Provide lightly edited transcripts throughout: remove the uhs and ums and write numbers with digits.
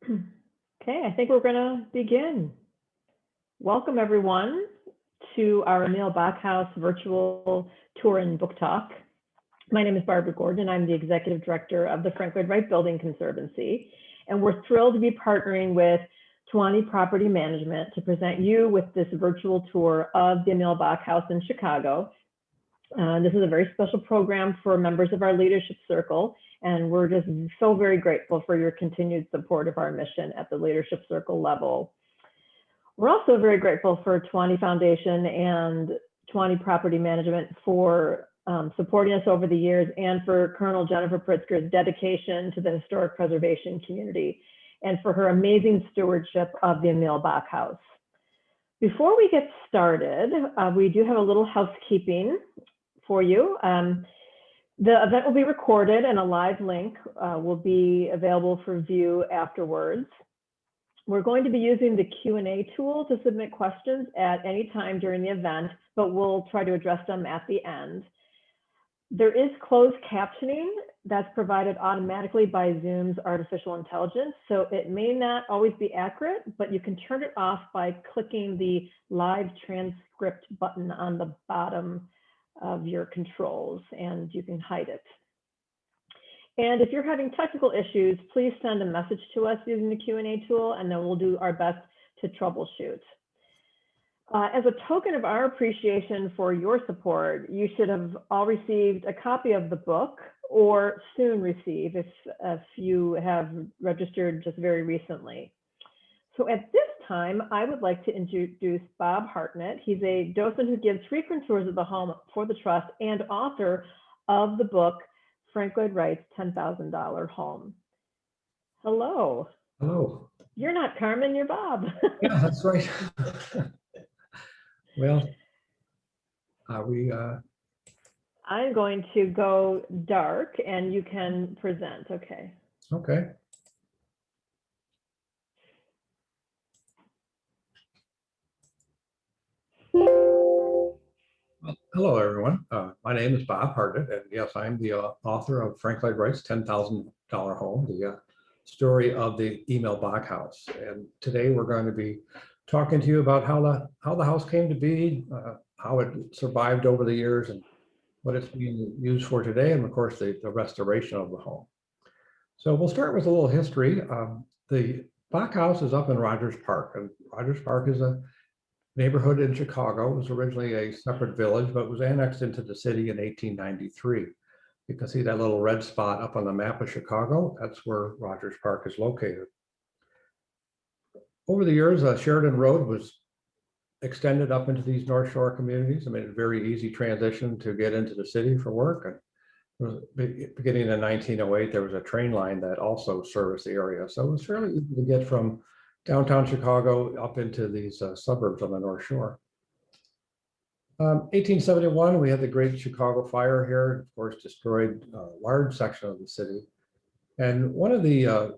Okay, I think we're going to begin. Welcome, everyone, to our Emil Bach House virtual tour and book talk. My name is Barbara Gordon. I'm the Executive Director of the Lloyd Wright Building Conservancy, and we're thrilled to be partnering with Tuani Property Management to present you with this virtual tour of the Emil Bach House in Chicago. This is a very special program for members of our leadership circle, and we're just so very grateful for your continued support of our mission at the leadership circle level. We're also very grateful for Tuani Foundation and Tuani Property Management for supporting us over the years, and for Colonel Jennifer Pritzker's dedication to the historic preservation community, and for her amazing stewardship of the Emil Bach House. Before we get started, we do have a little housekeeping for you. The event will be recorded and a live link will be available for view afterwards. We're going to be using the Q&A tool to submit questions at any time during the event, but we'll try to address them at the end. There is closed captioning that's provided automatically by Zoom's artificial intelligence, so it may not always be accurate, but you can turn it off by clicking the live transcript button on the bottom of your controls, and you can hide it. And if you're having technical issues, please send a message to us using the Q&A tool, and then we'll do our best to troubleshoot. As a token of our appreciation for your support, you should have all received a copy of the book, or soon receive if you have registered just very recently. So at this time, I would like to introduce Bob Hartnett. He's a docent who gives frequent tours of the home for the trust and author of the book, Lloyd Wright's $10,000 Home. Hello. Hello. You're not Carmen, you're Bob. Yeah, that's right. Well, I'm going to go dark and you can present, okay? Okay. Well, hello, everyone. My name is Bob Hartnett, and yes, I'm the author of Lloyd Wright's $10,000 Home, the story of the Emil Bach House. And today we're going to be talking to you about how the house came to be, how it survived over the years, and what it's being used for today, and of course the restoration of the home. So we'll start with a little history. The Bach House is up in Rogers Park, and Rogers Park is a neighborhood in Chicago. It was originally a separate village, but was annexed into the city in 1893. You can see that little red spot up on the map of Chicago. That's where Rogers Park is located. Over the years, Sheridan Road was extended up into these North Shore communities. I mean, a very easy transition to get into the city for work. And beginning in 1908, there was a train line that also serviced the area. So it was fairly easy to get from downtown Chicago up into these suburbs on the North Shore. 1871, we had the Great Chicago Fire here, of course, destroyed a large section of the city. And one of the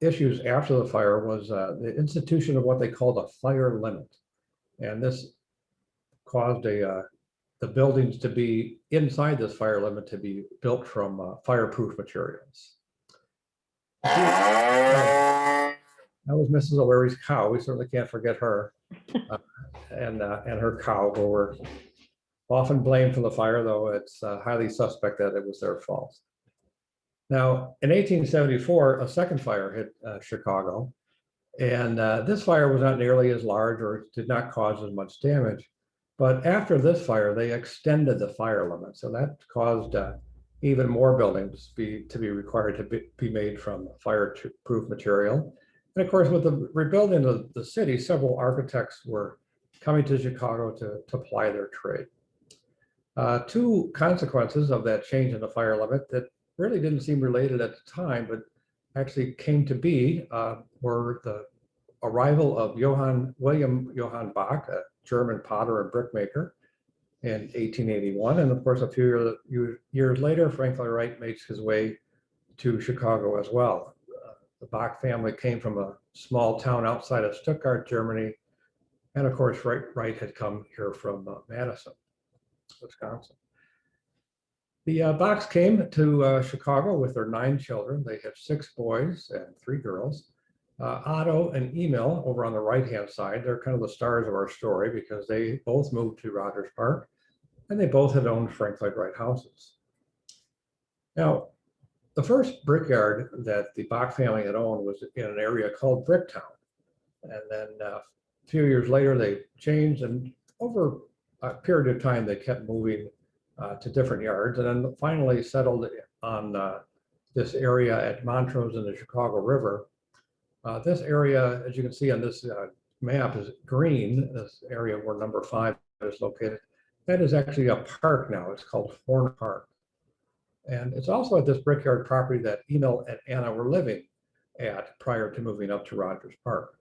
issues after the fire was the institution of what they called a fire limit. And this caused the buildings to be inside this fire limit to be built from fireproof materials. That was Mrs. O'Leary's cow. We certainly can't forget her and her cow, who were often blamed for the fire, though it's highly suspect that it was their fault. Now, in 1874, a second fire hit Chicago, and this fire was not nearly as large or did not cause as much damage. But after this fire, they extended the fire limit. So that caused even more buildings to be required to be made from fireproof material. And of course, with the rebuilding of the city, several architects were coming to Chicago to ply their trade. Two consequences of that change in the fire limit that really didn't seem related at the time, but actually came to be, were the arrival of William Johann Bach, a German potter and brickmaker, in 1881. And of course, a few years later, Lloyd Wright makes his way to Chicago as well. The Bach family came from a small town outside of Stuttgart, Germany. And of course, Wright had come here from Madison, Wisconsin. The Bachs came to Chicago with their 9 children. They have 6 boys and 3 girls. Otto and Emil over on the right-hand side, they're kind of the stars of our story because they both moved to Rogers Park and they both had owned Frank Lloyd Wright houses. Now, the first brickyard that the Bach family had owned was in an area called Bricktown. And then a few years later, they changed, and over a period of time, they kept moving to different yards, and then finally settled on this area at Montrose in the Chicago River. This area, as you can see on this map, is green. This area where number 5 is located. That is actually a park now. It's called Horn Park. And it's also at this brickyard property that Emil and Anna were living at prior to moving up to Rogers Park.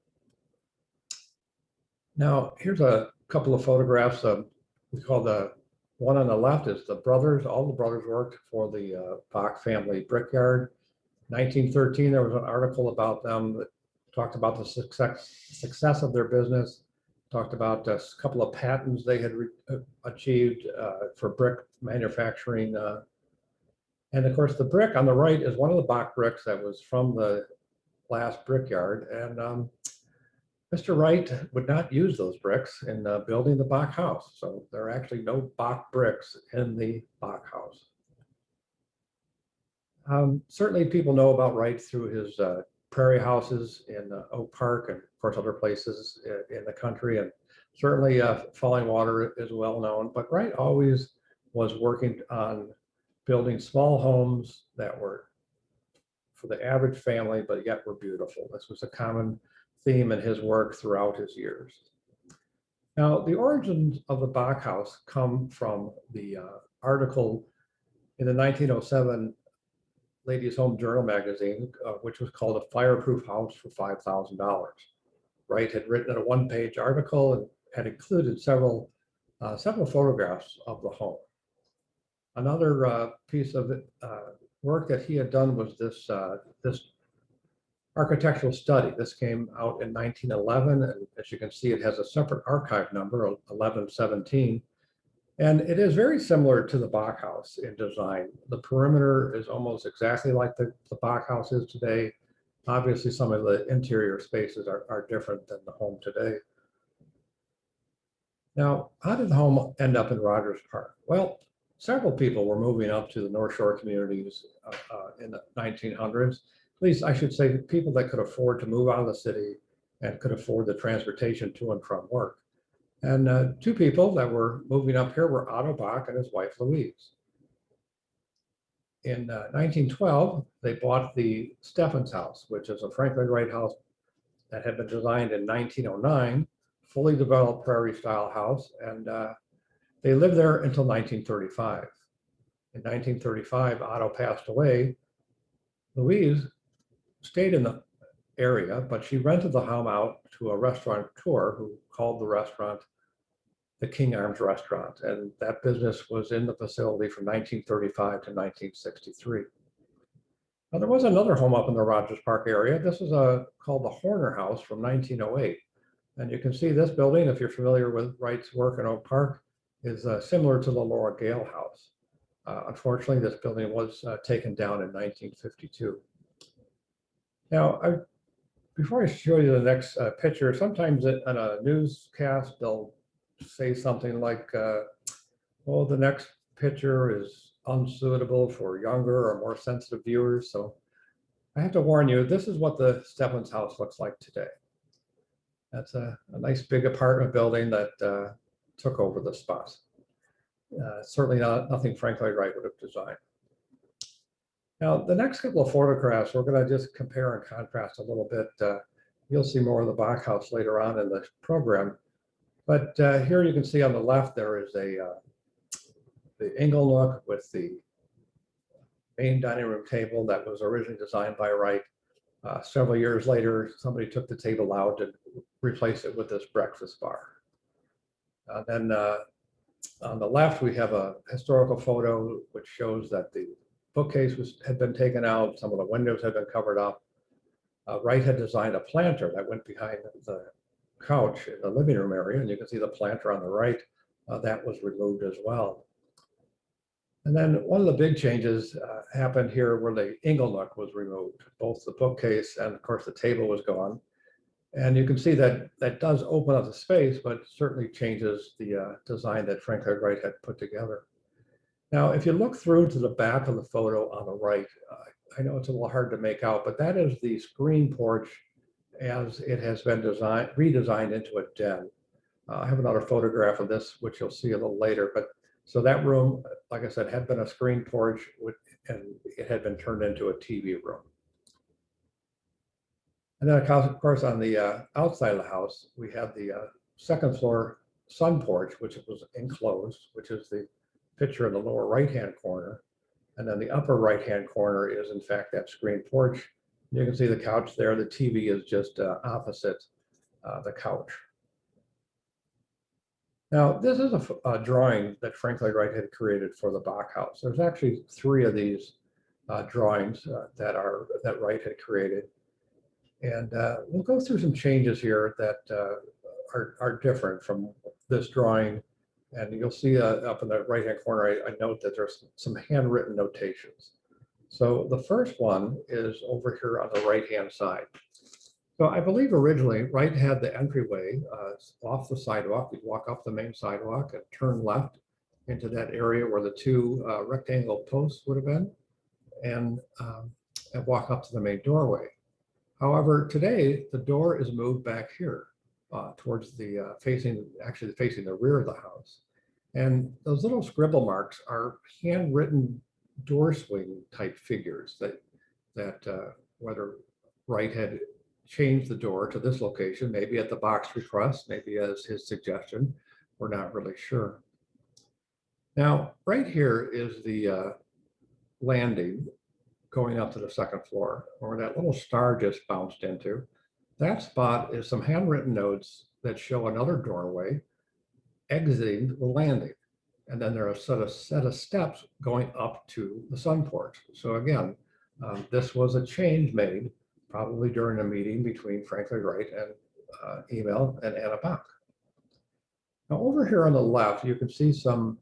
Now, here's a couple of photographs. We call the one on the left is the brothers. All the brothers worked for the Bach family brickyard. 1913, there was an article about them that talked about the success of their business, talked about a couple of patents they had achieved for brick manufacturing. And of course, the brick on the right is one of the Bach bricks that was from the last brickyard. And Mr. Wright would not use those bricks in building the Bach house. So there are actually no Bach bricks in the Bach house. Certainly people know about Wright through his prairie houses in Oak Park and of course other places in the country. And certainly Falling Water is well known, but Wright always was working on building small homes that were for the average family, but yet were beautiful. This was a common theme in his work throughout his years. Now, the origins of the Bach house come from the article in the 1907 Ladies' Home Journal magazine, which was called A Fireproof House for $5,000. Wright had written a 1-page article and had included several photographs of the home. Another piece of work that he had done was this architectural study. This came out in 1911, and as you can see, it has a separate archive number, 1117. And it is very similar to the Bach house in design. The perimeter is almost exactly like the Bach house is today. Obviously, some of the interior spaces are different than the home today. Now, how did the home end up in Rogers Park? Well, several people were moving up to the North Shore communities in the 1900s. At least I should say people that could afford to move out of the city and could afford the transportation to and from work. And 2 people that were moving up here were Otto Bach and his wife Louise. In 1912, they bought the Steffens house, which is a Frank Lloyd Wright house that had been designed in 1909, fully developed prairie style house, and they lived there until 1935. In 1935, Otto passed away. Louise stayed in the area, but she rented the home out to a restaurateur who called the restaurant the King Arms Restaurant, and that business was in the facility from 1935 to 1963. Now, there was another home up in the Rogers Park area. This is called the Horner House from 1908. And you can see this building, if you're familiar with Wright's work in Oak Park, is similar to the Laura Gale House. Unfortunately, this building was taken down in 1952. Now, before I show you the next picture, sometimes on a newscast, they'll say something like, well, the next picture is unsuitable for younger or more sensitive viewers. So I have to warn you, this is what the Steffens house looks like today. That's a nice big apartment building that took over the spot. Certainly nothing Frank Lloyd Wright would have designed. Now, the next couple of photographs, we're going to just compare and contrast a little bit. You'll see more of the Bach house later on in the program. But here you can see on the left, there is the ingle nook with the main dining room table that was originally designed by Wright. Several years later, somebody took the table out and replaced it with this breakfast bar. Then on the left, we have a historical photo which shows that the bookcase had been taken out. Some of the windows had been covered up. Wright had designed a planter that went behind the couch in the living room area, and you can see the planter on the right. That was removed as well. And then one of the big changes happened here where the ingle nook was removed. Both the bookcase and of course the table was gone. And you can see that that does open up the space, but certainly changes the design that Frank Lloyd Wright had put together. Now, if you look through to the back of the photo on the right, I know it's a little hard to make out, but that is the screen porch as it has been redesigned into a den. I have another photograph of this, which you'll see a little later. But so that room, like I said, had been a screen porch, and it had been turned into a TV room. And then, of course, on the outside of the house, we have the second floor sun porch, which was enclosed, which is the picture in the lower right-hand corner. And then the upper right-hand corner is, in fact, that screen porch. You can see the couch there. The TV is just opposite the couch. Now, this is a drawing that Frank Lloyd Wright had created for the Bach House. There's actually 3 of these drawings that Wright had created. And we'll go through some changes here that are different from this drawing. And you'll see up in the right-hand corner, I note that there's some handwritten notations. So the first one is over here on the right-hand side. So I believe originally Wright had the entryway off the sidewalk. You'd walk up the main sidewalk and turn left into that area where the 2 rectangle posts would have been, and walk up to the main doorway. However, today the door is moved back here towards the facing the rear of the house. And those little scribble marks are handwritten door swing type figures that whether Wright had changed the door to this location, maybe at the Bach's request, maybe as his suggestion, we're not really sure. Now, right here is the landing going up to the second floor, where that little star just bounced into. That spot is some handwritten notes that show another doorway exiting the landing. And then there are a set of steps going up to the sun porch. So again, this was a change made probably during a meeting between Frank Lloyd Wright and Emil and Anna Bach. Now over here on the left, you can see some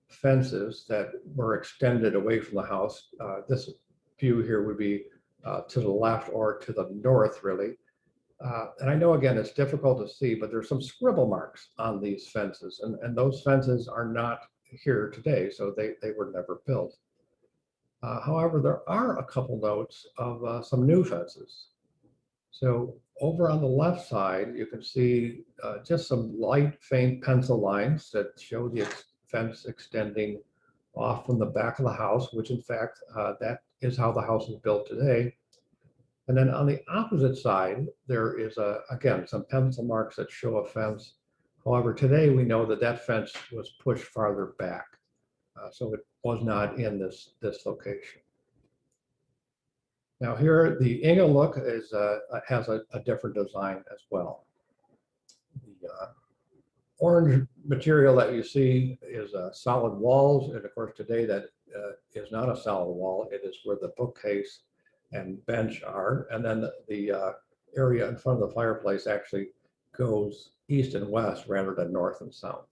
fences that were extended away from the house. This view here would be to the left or to the north, really. And I know, again, it's difficult to see, but there's some scribble marks on these fences, and those fences are not here today, so they were never built. However, there are a couple notes of some new fences. So over on the left side, you can see just some light, faint pencil lines that show the fence extending off from the back of the house, which in fact, that is how the house is built today. And then on the opposite side, there is, again, some pencil marks that show a fence. However, today we know that that fence was pushed farther back. So it was not in this location. Now here, the ingle look has a different design as well. The orange material that you see is solid walls. And of course, today that is not a solid wall. It is where the bookcase and bench are. And then the area in front of the fireplace actually goes east and west rather than north and south.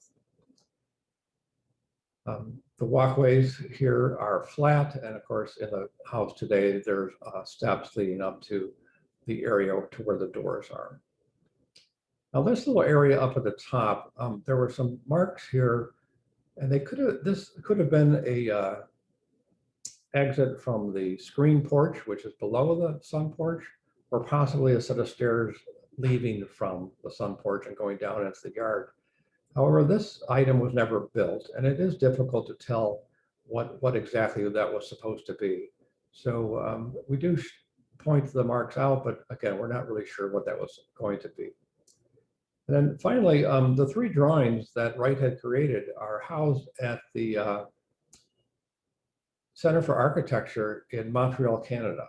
The walkways here are flat, and of course in the house today there's steps leading up to the area to where the doors are. Now this little area up at the top, there were some marks here, and this could have been a exit from the screen porch, which is below the sun porch, or possibly a set of stairs leaving from the sun porch and going down into the yard. However, this item was never built, and it is difficult to tell what exactly that was supposed to be. So we do point the marks out, but again, we're not really sure what that was going to be. And then finally, the 3 drawings that Wright had created are housed at the Center for Architecture in Montreal, Canada.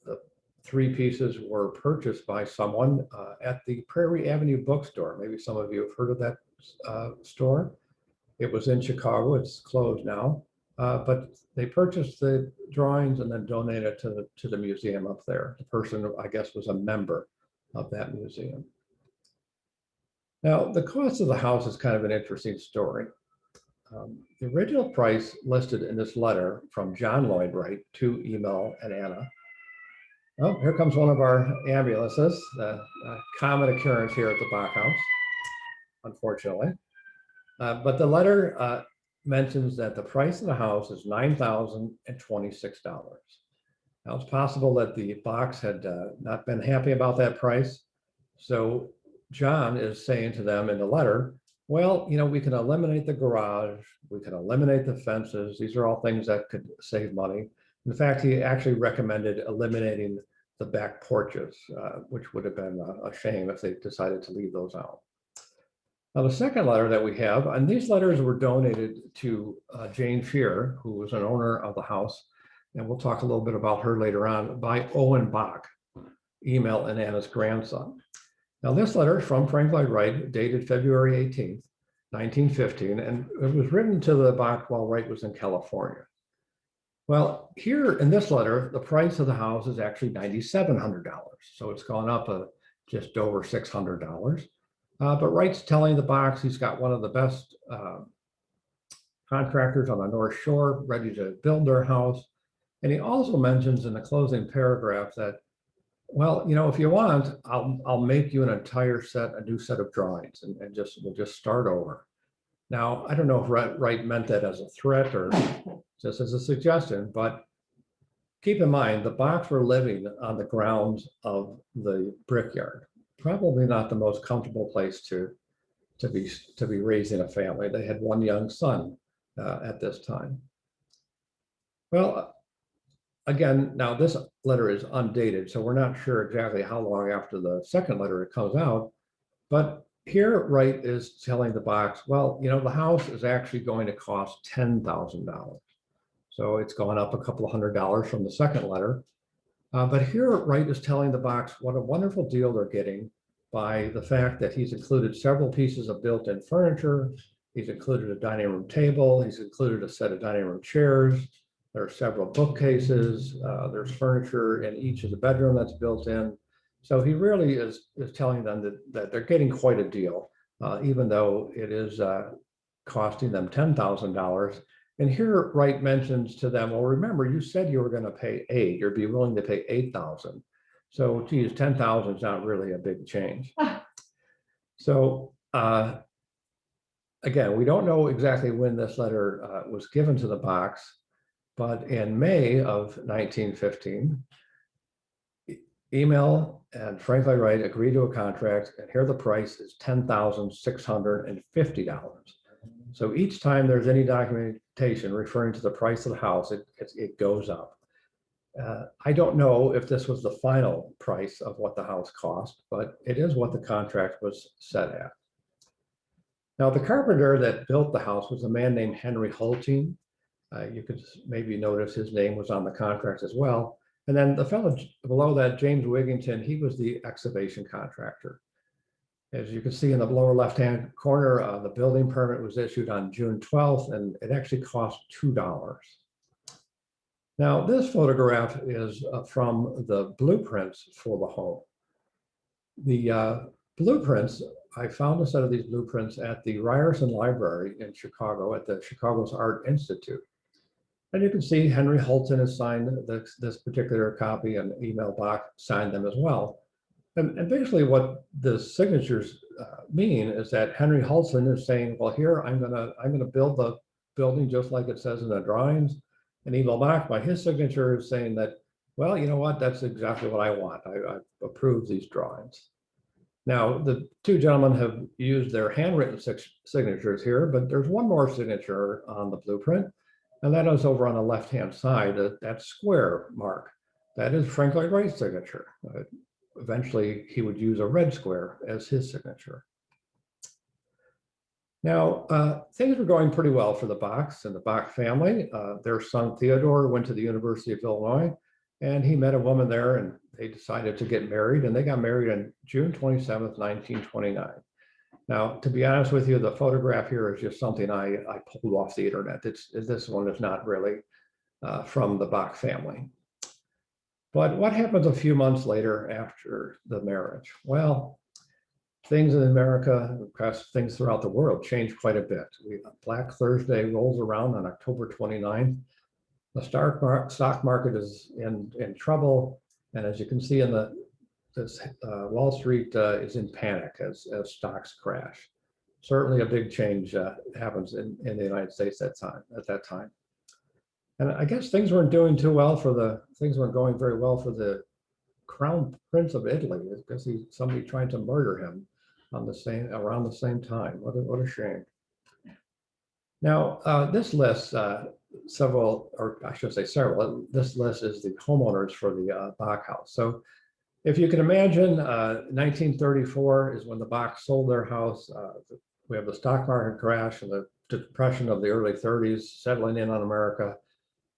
The 3 pieces were purchased by someone at the Prairie Avenue bookstore. Maybe some of you have heard of that store. It was in Chicago. It's closed now, but they purchased the drawings and then donated to the museum up there. The person, I guess, was a member of that museum. Now, the cost of the house is kind of an interesting story. The original price listed in this letter from John Lloyd Wright to Emil and Anna. Oh, here comes one of our ambulances, a common occurrence here at the Bach House, unfortunately. But the letter mentions that the price of the house is $9,026. Now, it's possible that the Bachs had not been happy about that price. So John is saying to them in the letter, well, you know, we can eliminate the garage, we can eliminate the fences. These are all things that could save money. In fact, he actually recommended eliminating the back porches, which would have been a shame if they decided to leave those out. Now, the second letter that we have, and these letters were donated to Jane Fear, who was an owner of the house, and we'll talk a little bit about her later on, by Owen Bach, Emil and Anna's grandson. Now, this letter from Frank Lloyd Wright, dated February 18th, 1915, and it was written to the Bach while Wright was in California. Well, here in this letter, the price of the house is actually $9,700. So it's gone up just over $600. But Wright's telling the Bachs he's got one of the best contractors on the North Shore ready to build their house. And he also mentions in the closing paragraph that, well, you know, if you want, I'll make you an entire set, a new set of drawings, and we'll just start over. Now, I don't know if Wright meant that as a threat or just as a suggestion, but keep in mind, the Bachs were living on the grounds of the brickyard. Probably not the most comfortable place to be raising a family. They had one young son at this time. Well, again, now this letter is undated, so we're not sure exactly how long after the second letter it comes out, but here Wright is telling the Bachs, well, you know, the house is actually going to cost $10,000. So it's gone up a couple of $100 from the second letter. But here Wright is telling the Bachs what a wonderful deal they're getting by the fact that he's included several pieces of built-in furniture. He's included a dining room table. He's included a set of dining room chairs. There are several bookcases. There's furniture in each of the bedroom that's built in. So he really is telling them that they're getting quite a deal, even though it is costing them $10,000. And here Wright mentions to them, well, remember, you said you were going to pay $8,000, you'd be willing to pay $8,000. So geez, $10,000 is not really a big change. So again, we don't know exactly when this letter was given to the Bachs, but in May of 1915, Emil and Frank Lloyd Wright agreed to a contract, and here the price is $10,650. So each time there's any documentation referring to the price of the house, it goes up. I don't know if this was the final price of what the house cost, but it is what the contract was set at. Now, the carpenter that built the house was a man named Henry Hulting. You could maybe notice his name was on the contract as well. And then the fellow below that, James Wigington, he was the excavation contractor. As you can see in the lower left-hand corner, the building permit was issued on June 12th, and it actually cost $2. Now, this photograph is from the blueprints for the home. The blueprints, I found a set of these blueprints at the Ryerson Library in Chicago at the Chicago's Art Institute. And you can see Henry Hulton has signed this particular copy, and Emil Bach signed them as well. And basically what the signatures mean is that Henry Hulton is saying, well, here I'm gonna build the building just like it says in the drawings. And Emil Bach, by his signature, is saying that, well, you know what, that's exactly what I want. I approve these drawings. Now, the two gentlemen have used their handwritten signatures here, but there's one more signature on the blueprint, and that is over on the left-hand side, that square mark. That is Frank Lloyd Wright's signature. Eventually, he would use a red square as his signature. Now, things were going pretty well for the Bachs and the Bach family. Their son Theodore went to the University of Illinois, and he met a woman there, and they decided to get married, and they got married on June 27th, 1929. Now, to be honest with you, the photograph here is just something I pulled off the internet. This one is not really from the Bach family. But what happens a few months later after the marriage? Well, things in America, across things throughout the world, changed quite a bit. Black Thursday rolls around on October 29th. The stock market is in trouble. And as you can see in Wall Street is in panic as stocks crash. Certainly a big change happens in the United States at that time. And I guess things weren't going very well for the Crown Prince of Italy, because somebody trying to murder him around the same time. What a shame. Now, this list, this list is the homeowners for the Bach House. So if you can imagine, 1934 is when the Bachs sold their house. We have the stock market crash and the depression of the early 30s settling in on America.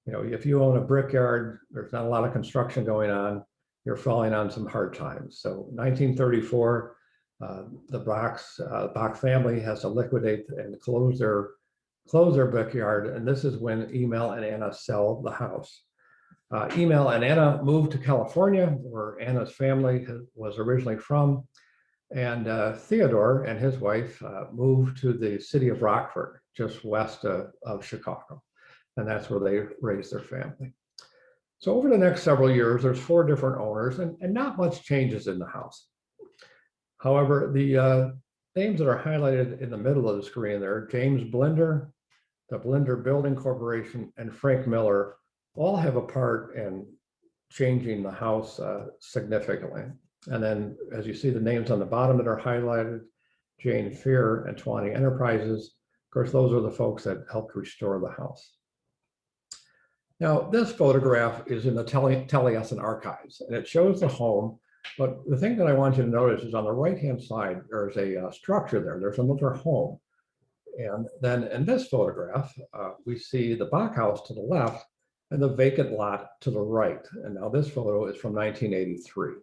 You know, if you own a brickyard, there's not a lot of construction going on, you're falling on some hard times. So 1934, the Bach family has to liquidate and close their brickyard. And this is when Emil and Anna sell the house. Emil and Anna moved to California, where Anna's family was originally from. And Theodore and his wife moved to the city of Rockford, just west of Chicago. And that's where they raised their family. So over the next several years, there's 4 different owners, and not much changes in the house. However, the names that are highlighted in the middle of the screen there, James Blinder, the Blinder Building Corporation, and Frank Miller, all have a part in changing the house significantly. And then, as you see the names on the bottom that are highlighted, Jane Fear and Tawny Enterprises, of course, those are the folks that helped restore the house. Now, this photograph is in the Taliesin archives, and it shows the home. But the thing that I want you to notice is on the right-hand side, there's a structure there. There's another home. And then in this photograph, we see the Bach House to the left and the vacant lot to the right. And now this photo is from 1983.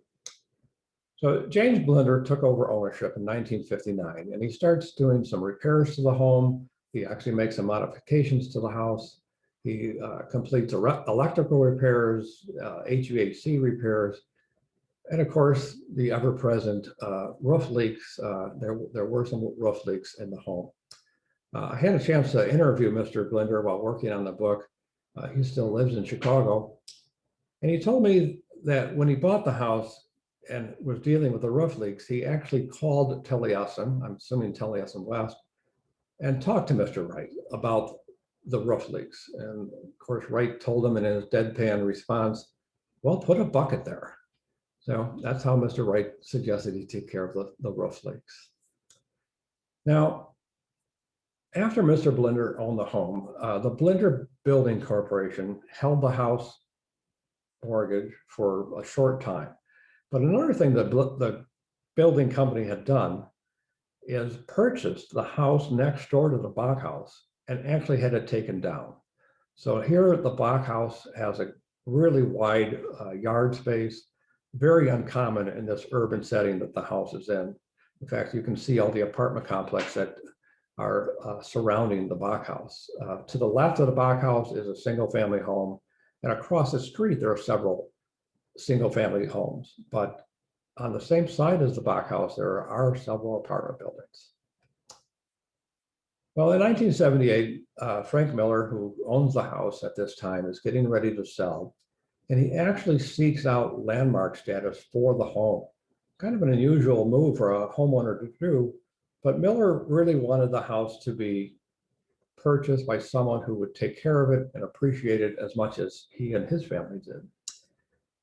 So James Blinder took over ownership in 1959, and he starts doing some repairs to the home. He actually makes some modifications to the house. He completes electrical repairs, HVAC repairs, and of course, the ever-present roof leaks. There were some roof leaks in the home. I had a chance to interview Mr. Blinder while working on the book. He still lives in Chicago. And he told me that when he bought the house and was dealing with the roof leaks, he actually called Taliesin, I'm assuming Taliesin West, and talked to Mr. Wright about the roof leaks. And of course, Wright told him in his deadpan response, well, put a bucket there. So that's how Mr. Wright suggested he take care of the roof leaks. Now, after Mr. Blinder owned the home, the Blinder Building Corporation held the house mortgage for a short time. But another thing that the building company had done is purchased the house next door to the Bach House and actually had it taken down. So here the Bach House has a really wide yard space, very uncommon in this urban setting that the house is in. In fact, you can see all the apartment complex that are surrounding the Bach House. To the left of the Bach House is a single family home, and across the street there are several single family homes. But on the same side as the Bach House, there are several apartment buildings. Well, in 1978, Frank Miller, who owns the house at this time, is getting ready to sell, and he actually seeks out landmark status for the home. Kind of an unusual move for a homeowner to do, but Miller really wanted the house to be purchased by someone who would take care of it and appreciate it as much as he and his family did.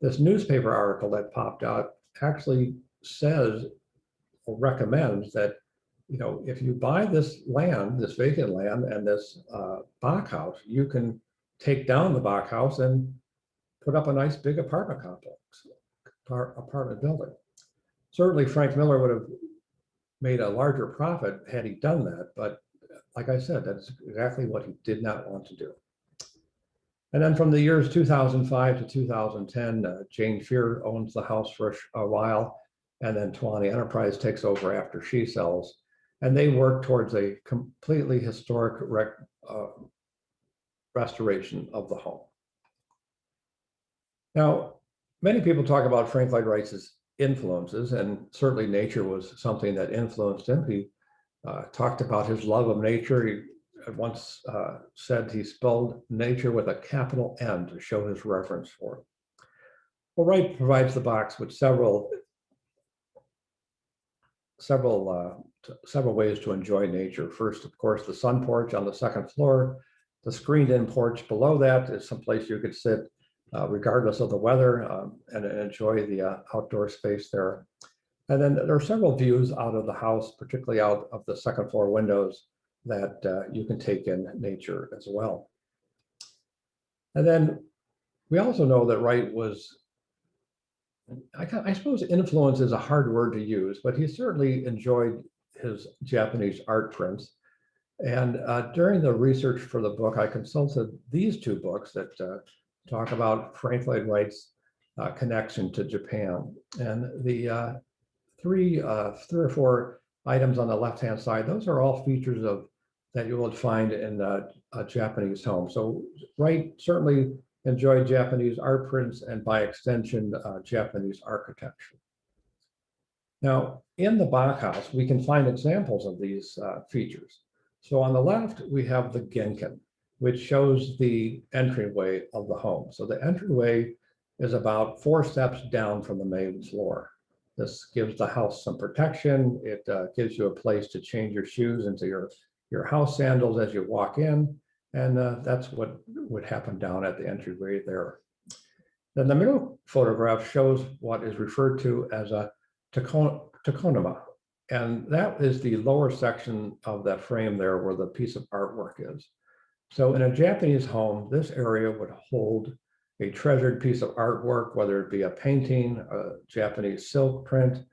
This newspaper article that popped out actually says or recommends that, you know, if you buy this land, this vacant land, and this Bach House, you can take down the Bach House and put up a nice big apartment complex, apartment building. Certainly Frank Miller would have made a larger profit had he done that, but like I said, that's exactly what he did not want to do. And then from the years 2005 to 2010, Jane Fear owns the house for a while, and then Tawny Enterprise takes over after she sells, and they work towards a completely historic restoration of the home. Now, many people talk about Frank Lloyd Wright's influences, and certainly nature was something that influenced him. He talked about his love of nature. He once said he spelled nature with a capital N to show his reverence for it. Well, Wright provides the box with several ways to enjoy nature. First, of course, the sun porch on the second floor. The screened-in porch below that is someplace you could sit regardless of the weather and enjoy the outdoor space there. And then there are several views out of the house, particularly out of the second floor windows, that you can take in nature as well. And then we also know that Wright was, I suppose influence is a hard word to use, but he certainly enjoyed his Japanese art prints. And during the research for the book, I consulted these two books that talk about Frank Lloyd Wright's connection to Japan. And the three or four items on the left-hand side, those are all features that you would find in a Japanese home. So Wright certainly enjoyed Japanese art prints and by extension, Japanese architecture. Now, in the Bach House, we can find examples of these features. So on the left, we have the Genkan, which shows the entryway of the home. So the entryway is about 4 steps down from the main floor. This gives the house some protection. It gives you a place to change your shoes into your house sandals as you walk in. And that's what would happen down at the entryway there. Then the middle photograph shows what is referred to as a tokonoma. And that is the lower section of that frame there where the piece of artwork is. So in a Japanese home, this area would hold a treasured piece of artwork, whether it be a painting, a Japanese silk print,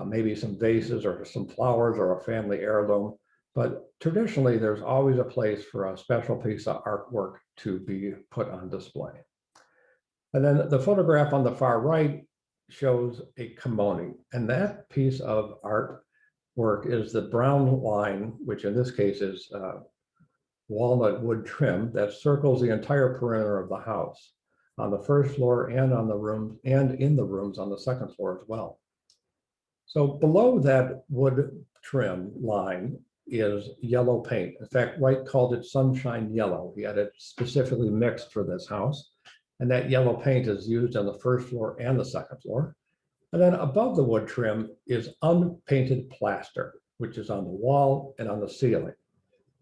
maybe some vases or some flowers or a family heirloom. But traditionally, there's always a place for a special piece of artwork to be put on display. And then the photograph on the far right shows a kimono, and that piece of artwork is the brown line, which in this case is walnut wood trim that circles the entire perimeter of the house on the first floor and on the rooms and in the rooms on the second floor as well. So below that wood trim line is yellow paint. In fact, Wright called it sunshine yellow. He had it specifically mixed for this house. And that yellow paint is used on the first floor and the second floor. And then above the wood trim is unpainted plaster, which is on the wall and on the ceiling.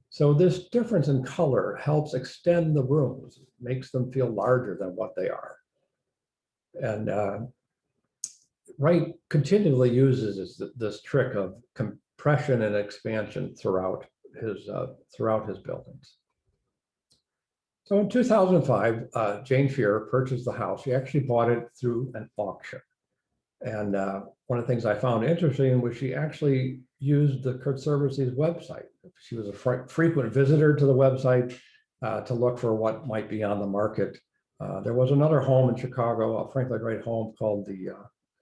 So this difference in color helps extend the rooms, makes them feel larger than what they are. And Wright continually uses this trick of compression and expansion throughout his buildings. So in 2005, Jane Fear purchased the house. She actually bought it through an auction. And one of the things I found interesting was she actually used the Conservancy's website. She was a frequent visitor to the website to look for what might be on the market. There was another home in Chicago, a Frank Lloyd Wright home called the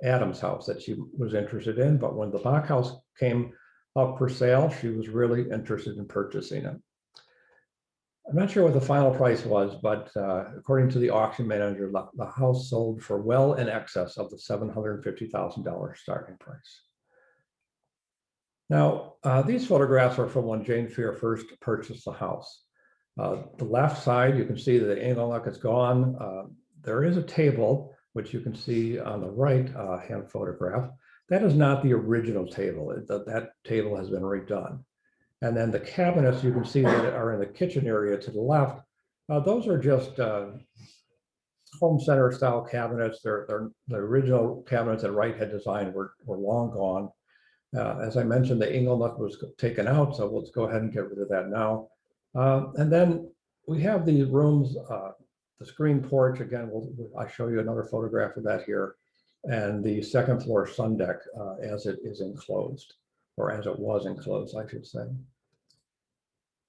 Adams House that she was interested in. But when the Bach House came up for sale, she was really interested in purchasing it. I'm not sure what the final price was, but according to the auction manager, the house sold for well in excess of the $750,000 starting price. Now, these photographs are from when Jane Fear first purchased the house. The left side, you can see that the angle look is gone. There is a table, which you can see on the right hand photograph. That is not the original table. That table has been redone. And then the cabinets you can see that are in the kitchen area to the left, those are just home center style cabinets. They're the original cabinets that Wright had designed were long gone. As I mentioned, the ingle nut was taken out, so let's go ahead and get rid of that now. And then we have the rooms, the screen porch. Again, I'll show you another photograph of that here, and the second floor sun deck as it is enclosed, or as it was enclosed, I should say.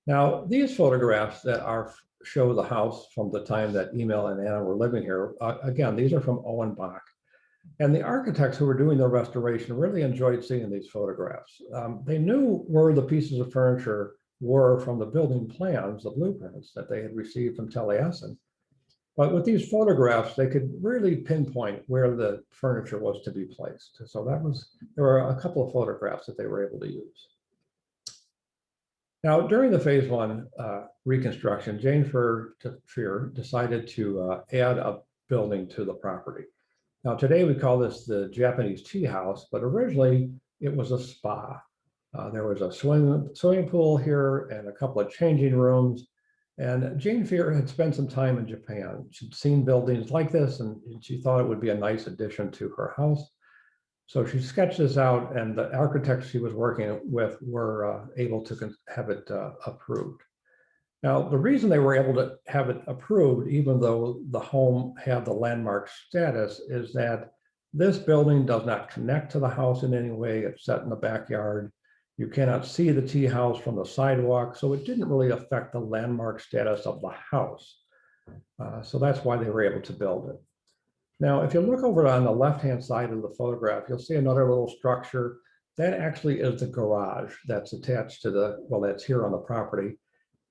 Now, these photographs that show the house from the time that Emil and Anna were living here, again, these are from Owen Bach. And the architects who were doing the restoration really enjoyed seeing these photographs. They knew where the pieces of furniture were from the building plans, the blueprints that they had received from Taliesin. But with these photographs, they could really pinpoint where the furniture was to be placed. So there were a couple of photographs that they were able to use. Now, during the phase one reconstruction, Jane Fear decided to add a building to the property. Now, today we call this the Japanese tea house, but originally it was a spa. There was a swimming pool here and a couple of changing rooms. And Jane Fear had spent some time in Japan. She'd seen buildings like this, and she thought it would be a nice addition to her house. So she sketched this out, and the architects she was working with were able to have it approved. Now, the reason they were able to have it approved, even though the home had the landmark status, is that this building does not connect to the house in any way. It's set in the backyard. You cannot see the tea house from the sidewalk, so it didn't really affect the landmark status of the house. So that's why they were able to build it. Now, if you look over on the left-hand side of the photograph, you'll see another little structure. That actually is the garage that's attached to that's here on the property.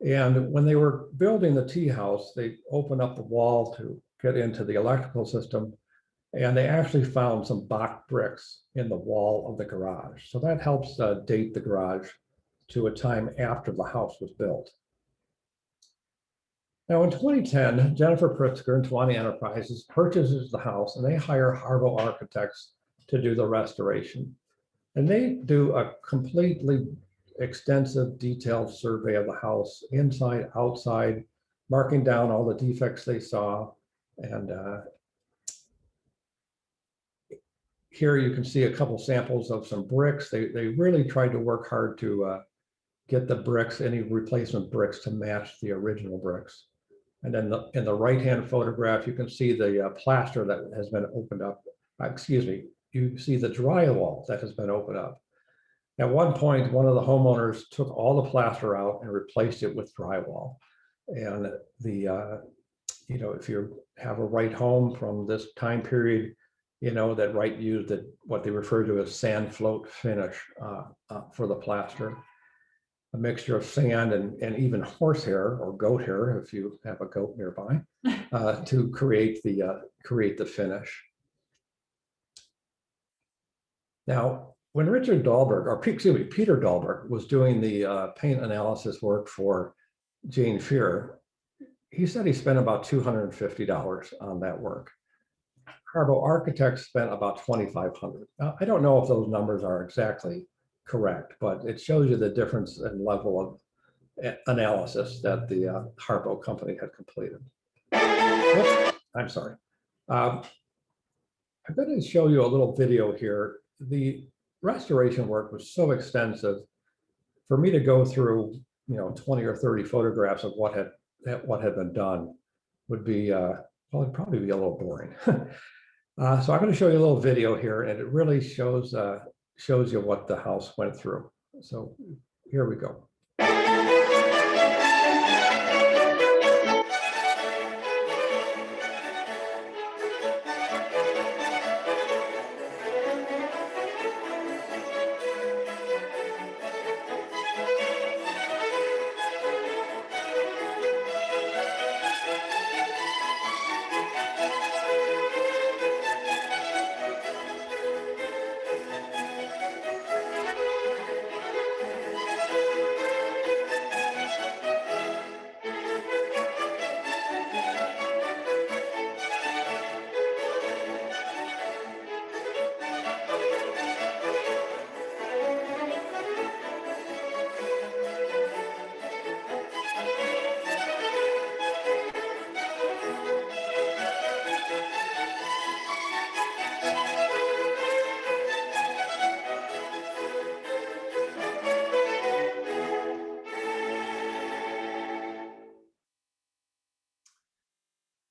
And when they were building the tea house, they opened up the wall to get into the electrical system. And they actually found some Bach bricks in the wall of the garage. So that helps date the garage to a time after the house was built. Now in 2010, Jennifer Pritzker and Tawani Enterprises purchases the house, and they hire Harbo Architects to do the restoration. And they do a completely extensive detailed survey of the house, inside, outside, marking down all the defects they saw. And here you can see a couple samples of some bricks. They really tried to work hard to get the bricks, any replacement bricks, to match the original bricks. And then in the right-hand photograph, you can see the plaster that has been opened up. You see the drywall that has been opened up. At one point, one of the homeowners took all the plaster out and replaced it with drywall. And if you have a Wright home from this time period, you know that Wright used what they refer to as sand float finish for the plaster. A mixture of sand and even horsehair or goat hair, if you have a goat nearby, to create the finish. Now, when Peter Dahlberg was doing the paint analysis work for Jane Fear, he said he spent about $250 on that work. Harbo Architects spent about $2,500. Now, I don't know if those numbers are exactly correct, but it shows you the difference in level of analysis that the Harbo company had completed. Oops, I'm sorry. I'm going to show you a little video here. The restoration work was so extensive, for me to go through 20 or 30 photographs of what had been done would be probably be a little boring. So I'm going to show you a little video here, and it really shows you what the house went through. So here we go.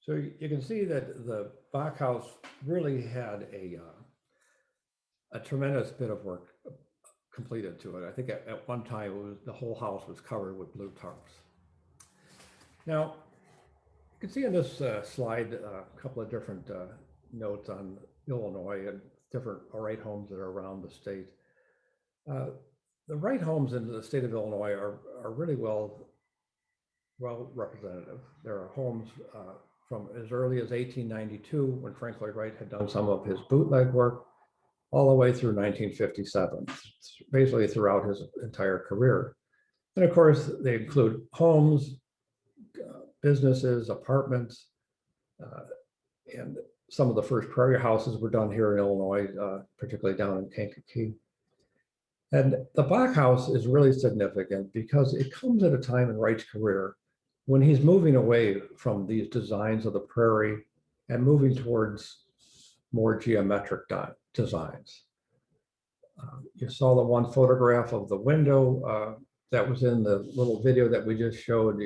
So you can see that the Bach House really had a tremendous bit of work completed to it. I think at one time the whole house was covered with blue tarps. Now, you can see in this slide a couple of different notes on Illinois and different Wright homes that are around the state. The Wright homes in the state of Illinois are really well representative. There are homes from as early as 1892, when Frank Lloyd Wright had done some of his bootleg work, all the way through 1957, basically throughout his entire career. And of course, they include homes, businesses, apartments, and some of the first prairie houses were done here in Illinois, particularly down in Kankakee. And the Bach House is really significant because it comes at a time in Wright's career when he's moving away from these designs of the prairie and moving towards more geometric designs. You saw the one photograph of the window that was in the little video that we just showed.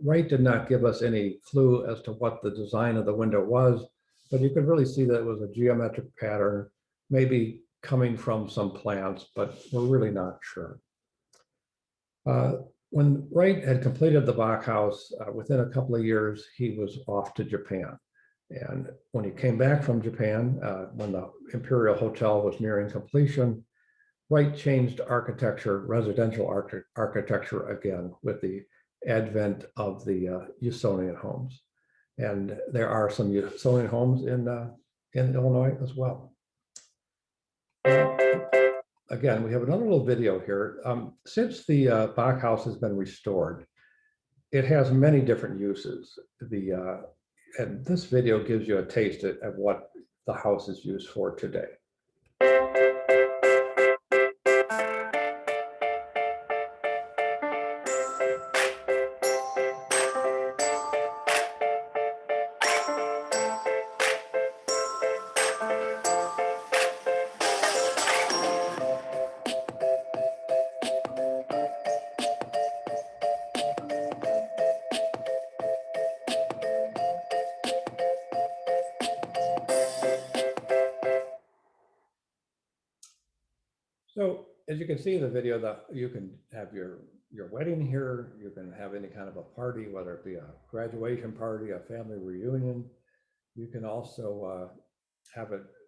Wright did not give us any clue as to what the design of the window was, but you could really see that it was a geometric pattern, maybe coming from some plants, but we're really not sure. When Wright had completed the Bach House, within a couple of years, he was off to Japan. And when he came back from Japan, when the Imperial Hotel was nearing completion, Wright changed architecture, residential architecture again, with the advent of the Usonian homes. And there are some Usonian homes in Illinois as well. Again, we have another little video here. Since the Bach House has been restored, it has many different uses. And this video gives you a taste of what the house is used for today. So as you can see in the video, that you can have your wedding here, you can have any kind of a party, whether it be a graduation party, a family reunion. You can also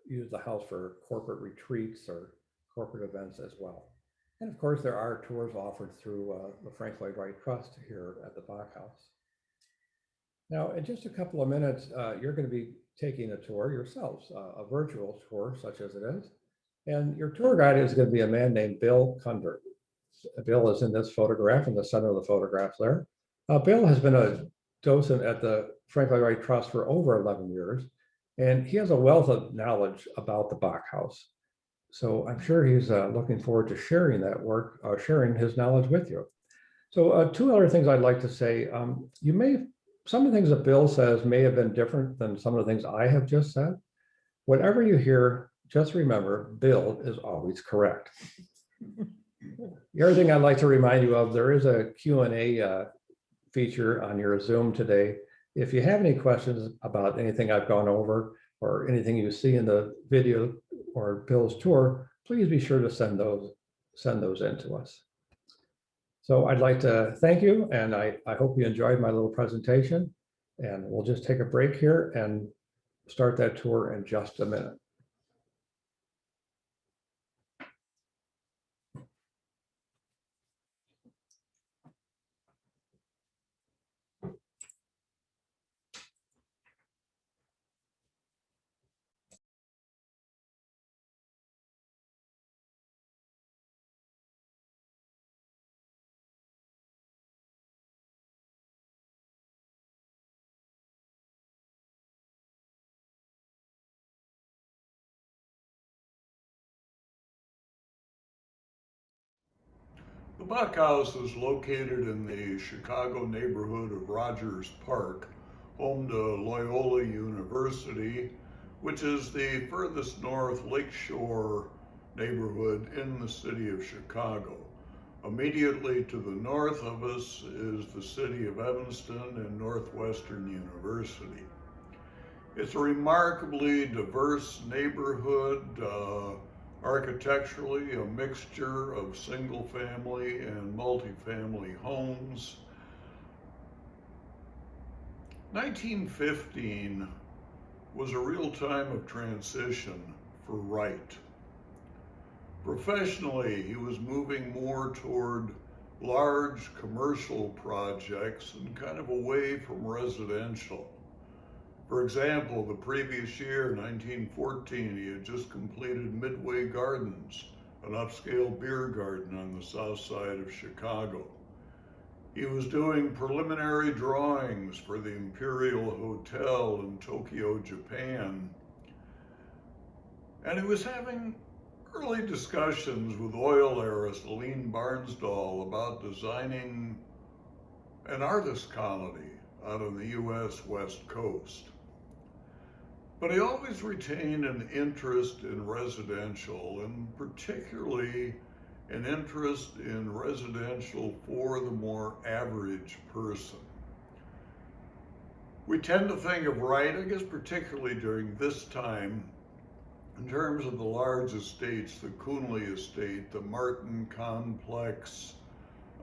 use the house for corporate retreats or corporate events as well. And of course, there are tours offered through the Frank Lloyd Wright Trust here at the Bach House. Now, in just a couple of minutes, you're going to be taking a tour yourselves, a virtual tour such as it is. And your tour guide is going to be a man named Bill Kunder. Bill is in this photograph, in the center of the photograph there. Bill has been a docent at the Frank Lloyd Wright Trust for over 11 years, and he has a wealth of knowledge about the Bach House. So I'm sure he's looking forward to sharing that work, sharing his knowledge with you. So two other things I'd like to say. Some of the things that Bill says may have been different than some of the things I have just said. Whatever you hear, just remember, Bill is always correct. The other thing I'd like to remind you of, there is a Q&A feature on your Zoom today. If you have any questions about anything I've gone over or anything you see in the video or Bill's tour, please be sure to send those in to us. So I'd like to thank you, and I hope you enjoyed my little presentation, and we'll just take a break here and start that tour in just a minute. The Bach House is located in the Chicago neighborhood of Rogers Park, home to Loyola University, which is the furthest north lakeshore neighborhood in the city of Chicago. Immediately to the north of us is the city of Evanston and Northwestern University. It's a remarkably diverse neighborhood, architecturally a mixture of single family and multifamily homes. 1915 was a real time of transition for Wright. Professionally, he was moving more toward large commercial projects and kind of away from residential. For example, the previous year, 1914, he had just completed Midway Gardens, an upscale beer garden on the south side of Chicago. He was doing preliminary drawings for the Imperial Hotel in Tokyo, Japan. And he was having early discussions with oil heiress Aline Barnsdall about designing an artist colony out on the US West Coast. But he always retained an interest in residential, and particularly an interest in residential for the more average person. We tend to think of Wright, I guess particularly during this time, in terms of the large estates, the Coonley estate, the Martin complex,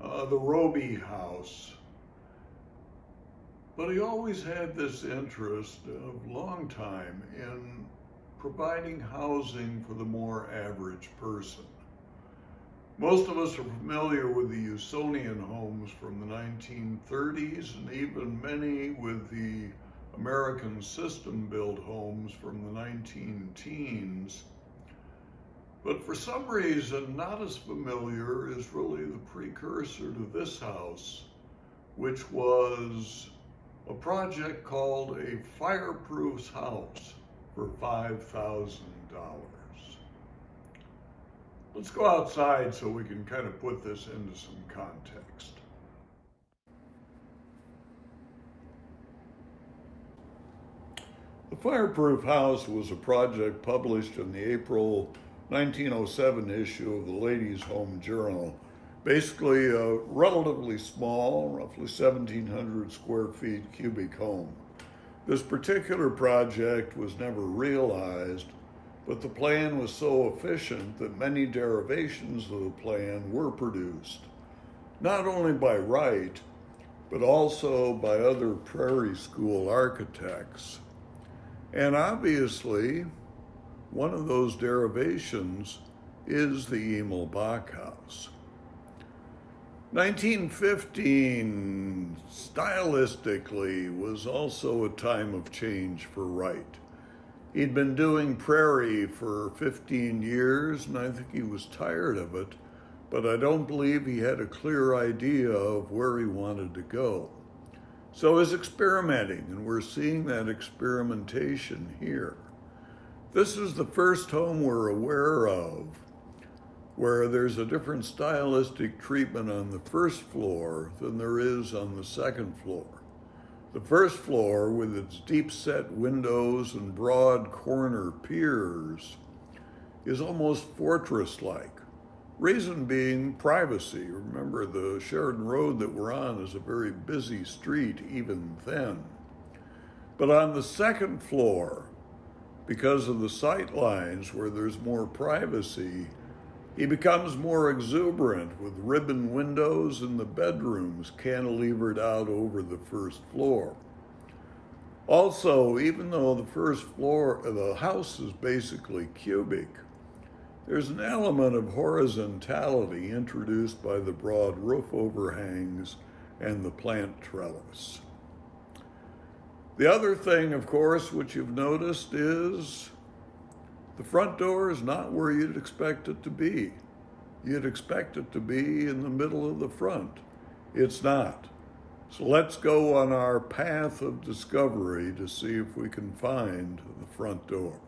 the Roby house. But he always had this interest of long time in providing housing for the more average person. Most of us are familiar with the Usonian homes from the 1930s, and even many with the American system-built homes from the 19-teens. But for some reason, not as familiar is really the precursor to this house, which was a project called a Fireproof House for $5,000. Let's go outside so we can kind of put this into some context. The Fireproof House was a project published in the April 1907 issue of the Ladies' Home Journal. Basically a relatively small, roughly 1,700 square feet cubic home. This particular project was never realized, but the plan was so efficient that many derivations of the plan were produced, not only by Wright, but also by other Prairie School architects. And obviously, one of those derivations is the Emil Bach House. 1915, stylistically, was also a time of change for Wright. He'd been doing Prairie for 15 years, and I think he was tired of it, but I don't believe he had a clear idea of where he wanted to go. So he's experimenting, and we're seeing that experimentation here. This is the first home we're aware of where there's a different stylistic treatment on the first floor than there is on the second floor. The first floor, with its deep-set windows and broad corner piers, is almost fortress-like. Reason being privacy. Remember, the Sheridan Road that we're on is a very busy street even then. But on the second floor, because of the sight lines where there's more privacy, he becomes more exuberant with ribbon windows in the bedrooms cantilevered out over the first floor. Also, even though the first floor of the house is basically cubic, there's an element of horizontality introduced by the broad roof overhangs and the plant trellis. The other thing, of course, which you've noticed is the front door is not where you'd expect it to be. You'd expect it to be in the middle of the front. It's not. So let's go on our path of discovery to see if we can find the front door.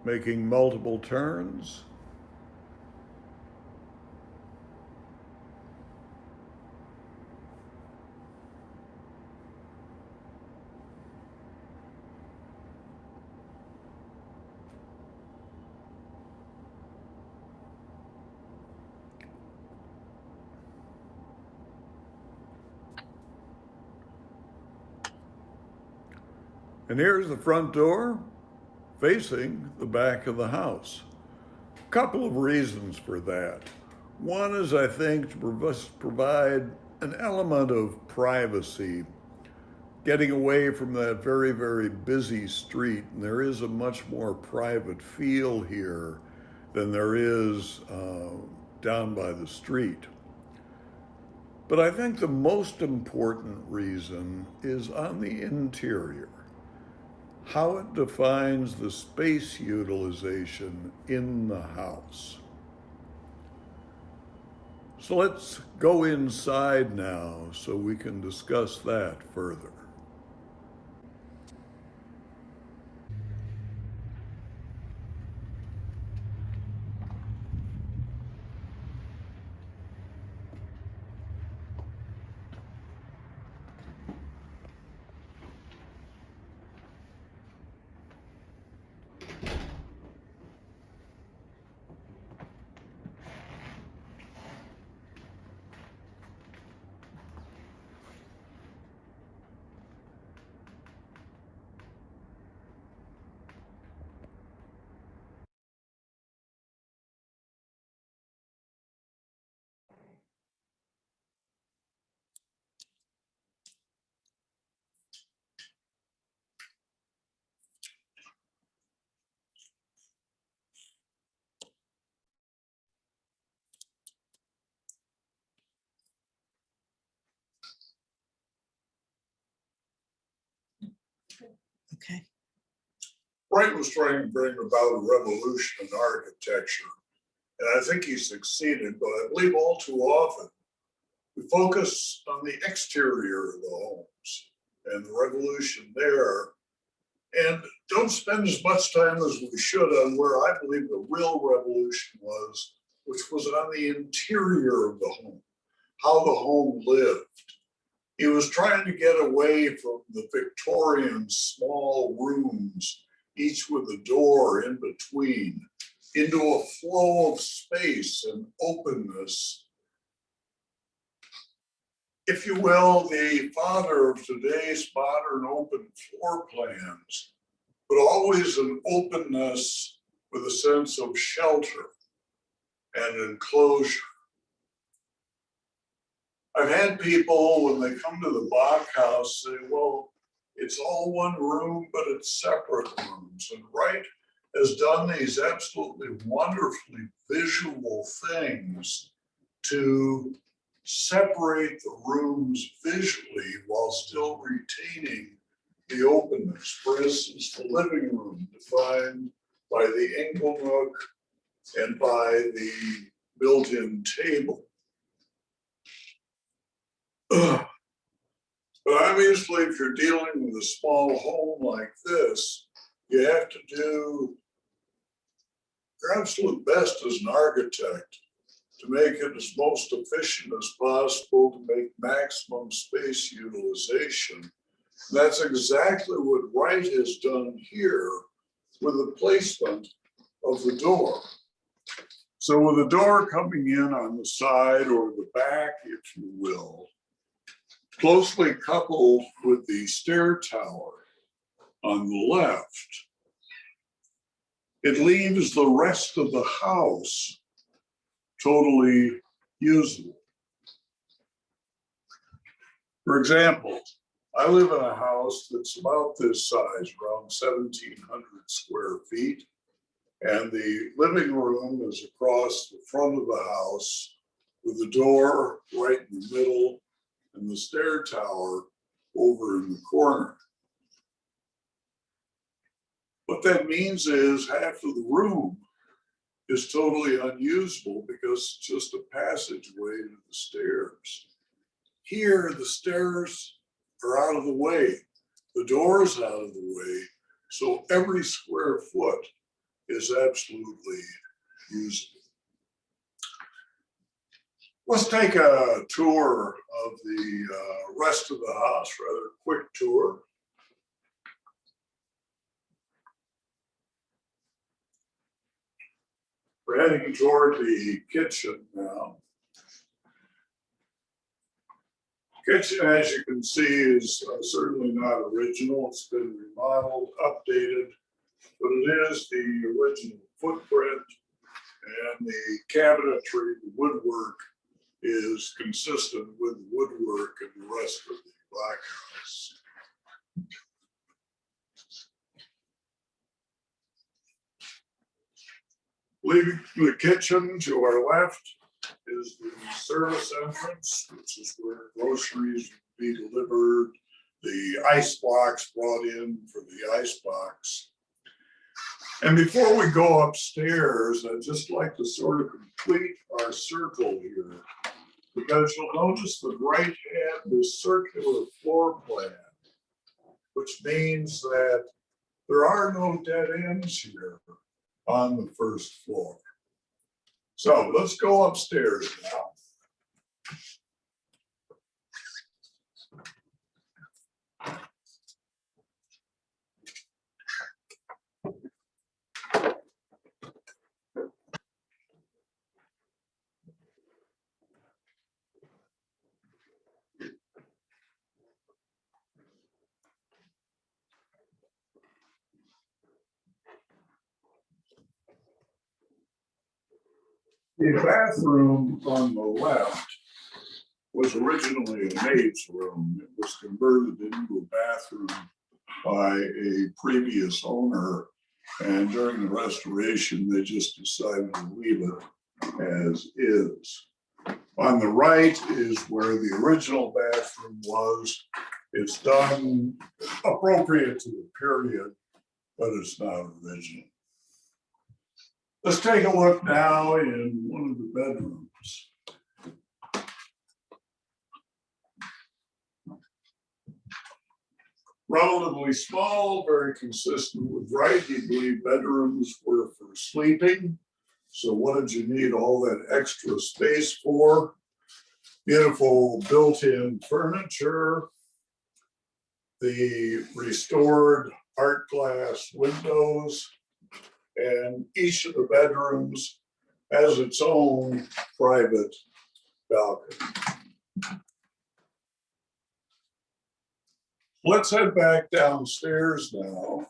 Making multiple turns. And here's the front door facing the back of the house. A couple of reasons for that. One is, I think, to provide an element of privacy, getting away from that very, very busy street. And there is a much more private feel here than there is down by the street. But I think the most important reason is on the interior, how it defines the space utilization in the house. So let's go inside now so we can discuss that further. Okay. Wright was trying to bring about a revolution in architecture, and I think he succeeded, but I believe all too often we focus on the exterior of the homes and the revolution there, and don't spend as much time as we should on where I believe the real revolution was, which was on the interior of the home, how the home lived. He was trying to get away from the Victorian small rooms, each with a door in between, into a flow of space and openness. If you will, the father of today's modern open floor plans, but always an openness with a sense of shelter and enclosure. I've had people, when they come to the Bach House, say, well, it's all one room, but it's separate rooms. And Wright has done these absolutely wonderfully visual things to separate the rooms visually while still retaining the openness. For instance, the living room defined by the inkle nook and by the built-in table. But obviously, if you're dealing with a small home like this, you have to do your absolute best as an architect to make it as most efficient as possible, to make maximum space utilization. That's exactly what Wright has done here with the placement of the door. So with the door coming in on the side or the back, if you will, closely coupled with the stair tower on the left, it leaves the rest of the house totally usable. For example, I live in a house that's about this size, around 1,700 square feet, and the living room is across the front of the house with the door right in the middle and the stair tower over in the corner. What that means is half of the room is totally unusable because it's just a passageway to the stairs. Here, the stairs are out of the way, the door is out of the way, so every square foot is absolutely usable. Let's take a tour of the rest of the house, rather quick tour. We're heading toward the kitchen now. Kitchen, as you can see, is certainly not original. It's been remodeled, updated, but it is the original footprint, and the cabinetry, the woodwork, is consistent with the woodwork and the rest of the Bach House. Leaving the kitchen to our left, is the service entrance, which is where groceries will be delivered, the ice box brought in for the ice box. And before we go upstairs, I'd just like to sort of complete our circle here, because you'll notice that right hand is circular floor plan, which means that there are no dead ends here on the first floor. So let's go upstairs now. The bathroom on the left was originally a maid's room. It was converted into a bathroom by a previous owner, and during the restoration, they just decided to leave it as is. On the right is where the original bathroom was. It's done appropriate to the period, but it's not original. Let's take a look now in one of the bedrooms. Relatively small, very consistent with Wright. He believed bedrooms were for sleeping. So what did you need all that extra space for? Beautiful built-in furniture, the restored art glass windows, and each of the bedrooms has its own private balcony. Let's head back downstairs now.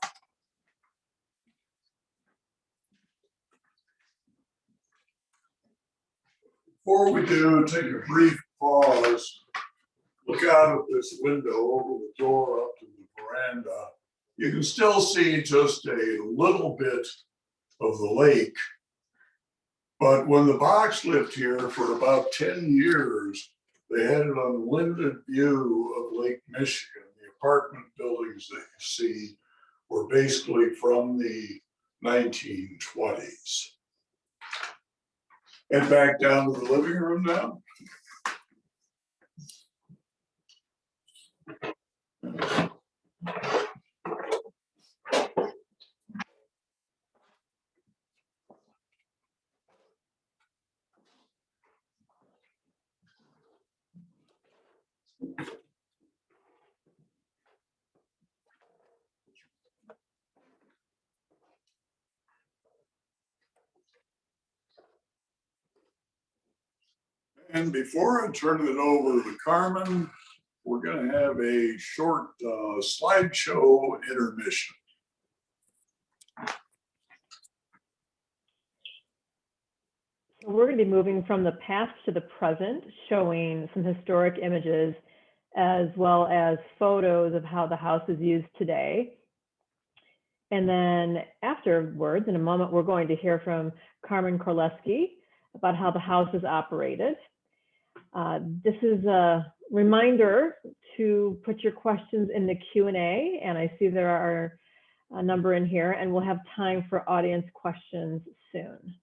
Before we do, take a brief pause. Look out at this window over the door up to the veranda. You can still see just a little bit of the lake. But when the Bachs lived here for about 10 years, they had an unlimited view of Lake Michigan. The apartment buildings that you see were basically from the 1920s. And back down to the living room now. And before I turn it over to Carmen, we're going to have a short slideshow intermission. We're going to be moving from the past to the present, showing some historic images as well as photos of how the house is used today. And then afterwards, in a moment, we're going to hear from Carmen Korleski about how the house is operated. This is a reminder to put your questions in the Q&A, and I see there are a number in here, and we'll have time for audience questions soon.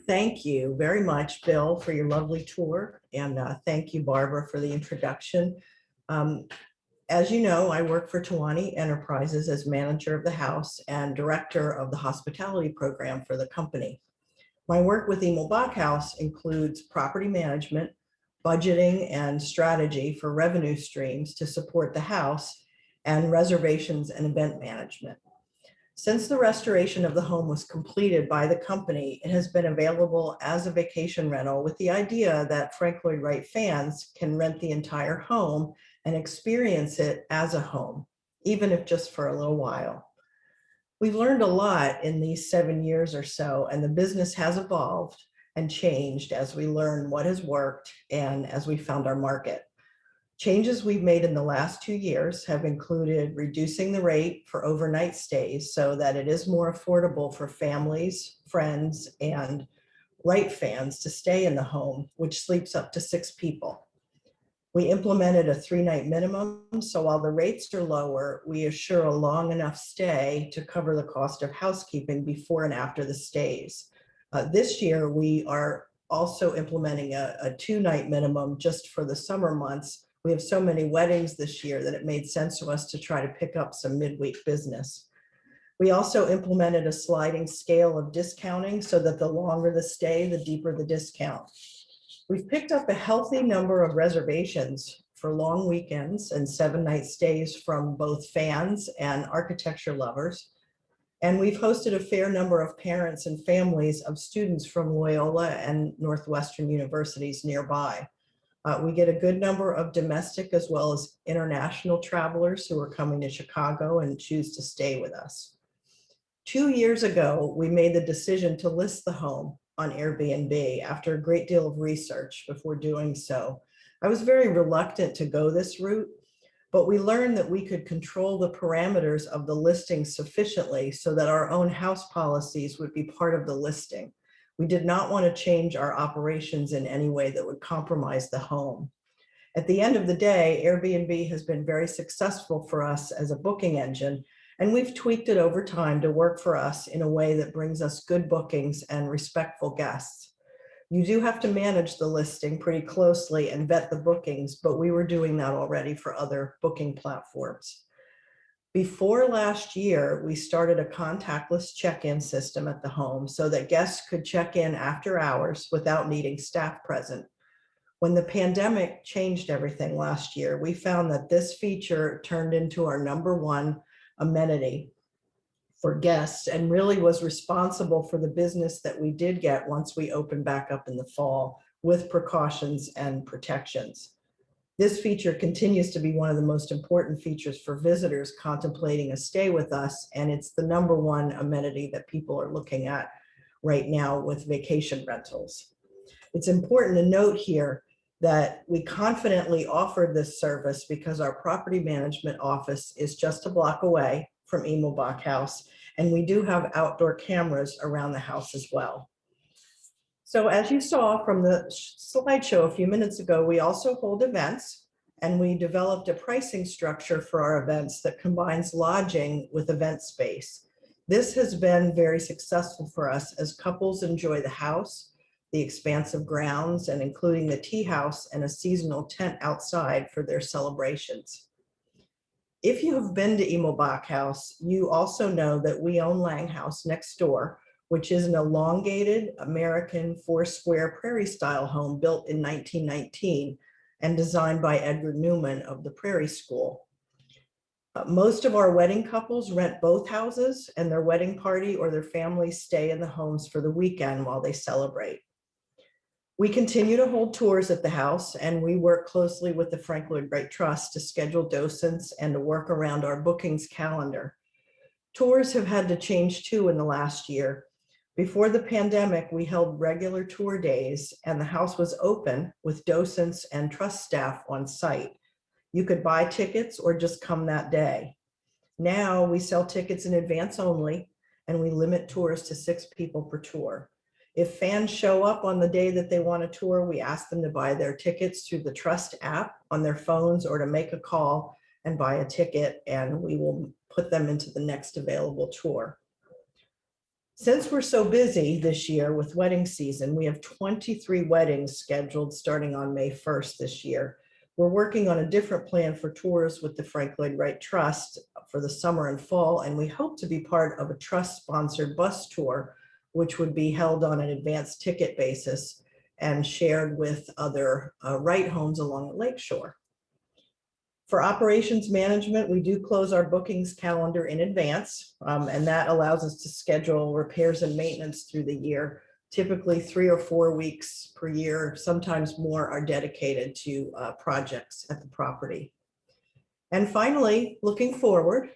Thank you very much, Bill, for your lovely tour. And thank you, Barbara, for the introduction. As you know, I work for Tawani Enterprises as manager of the house and director of the hospitality program for the company. My work with Emil Bach House includes property management, budgeting, and strategy for revenue streams to support the house, and reservations and event management. Since the restoration of the home was completed by the company, it has been available as a vacation rental with the idea that Lloyd Wright fans can rent the entire home and experience it as a home, even if just for a little while. We've learned a lot in these 7 years or so, and the business has evolved and changed as we learn what has worked and as we found our market. Changes we've made in the last 2 years have included reducing the rate for overnight stays so that it is more affordable for families, friends, and Wright fans to stay in the home, which sleeps up to 6 people. We implemented a 3-night minimum, so while the rates are lower, we assure a long enough stay to cover the cost of housekeeping before and after the stays. This year, we are also implementing a 2-night minimum just for the summer months. We have so many weddings this year that it made sense to us to try to pick up some midweek business. We also implemented a sliding scale of discounting so that the longer the stay, the deeper the discount. We've picked up a healthy number of reservations for long weekends and 7-night stays from both fans and architecture lovers. And we've hosted a fair number of parents and families of students from Loyola and Northwestern universities nearby. We get a good number of domestic as well as international travelers who are coming to Chicago and choose to stay with us. 2 years ago, we made the decision to list the home on Airbnb after a great deal of research before doing so. I was very reluctant to go this route, but we learned that we could control the parameters of the listing sufficiently so that our own house policies would be part of the listing. We did not want to change our operations in any way that would compromise the home. At the end of the day, Airbnb has been very successful for us as a booking engine, and we've tweaked it over time to work for us in a way that brings us good bookings and respectful guests. You do have to manage the listing pretty closely and vet the bookings, but we were doing that already for other booking platforms. Before last year, we started a contactless check-in system at the home so that guests could check in after hours without needing staff present. When the pandemic changed everything last year, we found that this feature turned into our #1 amenity for guests and really was responsible for the business that we did get once we opened back up in the fall with precautions and protections. This feature continues to be one of the most important features for visitors contemplating a stay with us, and it's the #1 amenity that people are looking at right now with vacation rentals. It's important to note here that we confidently offered this service because our property management office is just a block away from Emil Bach House, and we do have outdoor cameras around the house as well. So as you saw from the slideshow a few minutes ago, we also hold events, and we developed a pricing structure for our events that combines lodging with event space. This has been very successful for us as couples enjoy the house, the expansive grounds, and including the tea house and a seasonal tent outside for their celebrations. If you have been to Emil Bach House, you also know that we own Lang House next door, which is an elongated American 4-square prairie style home built in 1919 and designed by Edgar Newman of the Prairie School. Most of our wedding couples rent both houses, and their wedding party or their families stay in the homes for the weekend while they celebrate. We continue to hold tours at the house, and we work closely with the Lloyd Wright Trust to schedule docents and to work around our bookings calendar. Tours have had to change too in the last year. Before the pandemic, we held regular tour days, and the house was open with docents and trust staff on site. You could buy tickets or just come that day. Now we sell tickets in advance only, and we limit tours to 6 people per tour. If fans show up on the day that they want a tour, we ask them to buy their tickets through the Trust app on their phones or to make a call and buy a ticket, and we will put them into the next available tour. Since we're so busy this year with wedding season, we have 23 weddings scheduled starting on May 1st this year. We're working on a different plan for tours with the Lloyd Wright Trust for the summer and fall, and we hope to be part of a trust-sponsored bus tour, which would be held on an advanced ticket basis and shared with other Wright homes along the lakeshore. For operations management, we do close our bookings calendar in advance, and that allows us to schedule repairs and maintenance through the year. Typically 3 or 4 weeks per year, sometimes more, are dedicated to projects at the property. And finally, looking forward,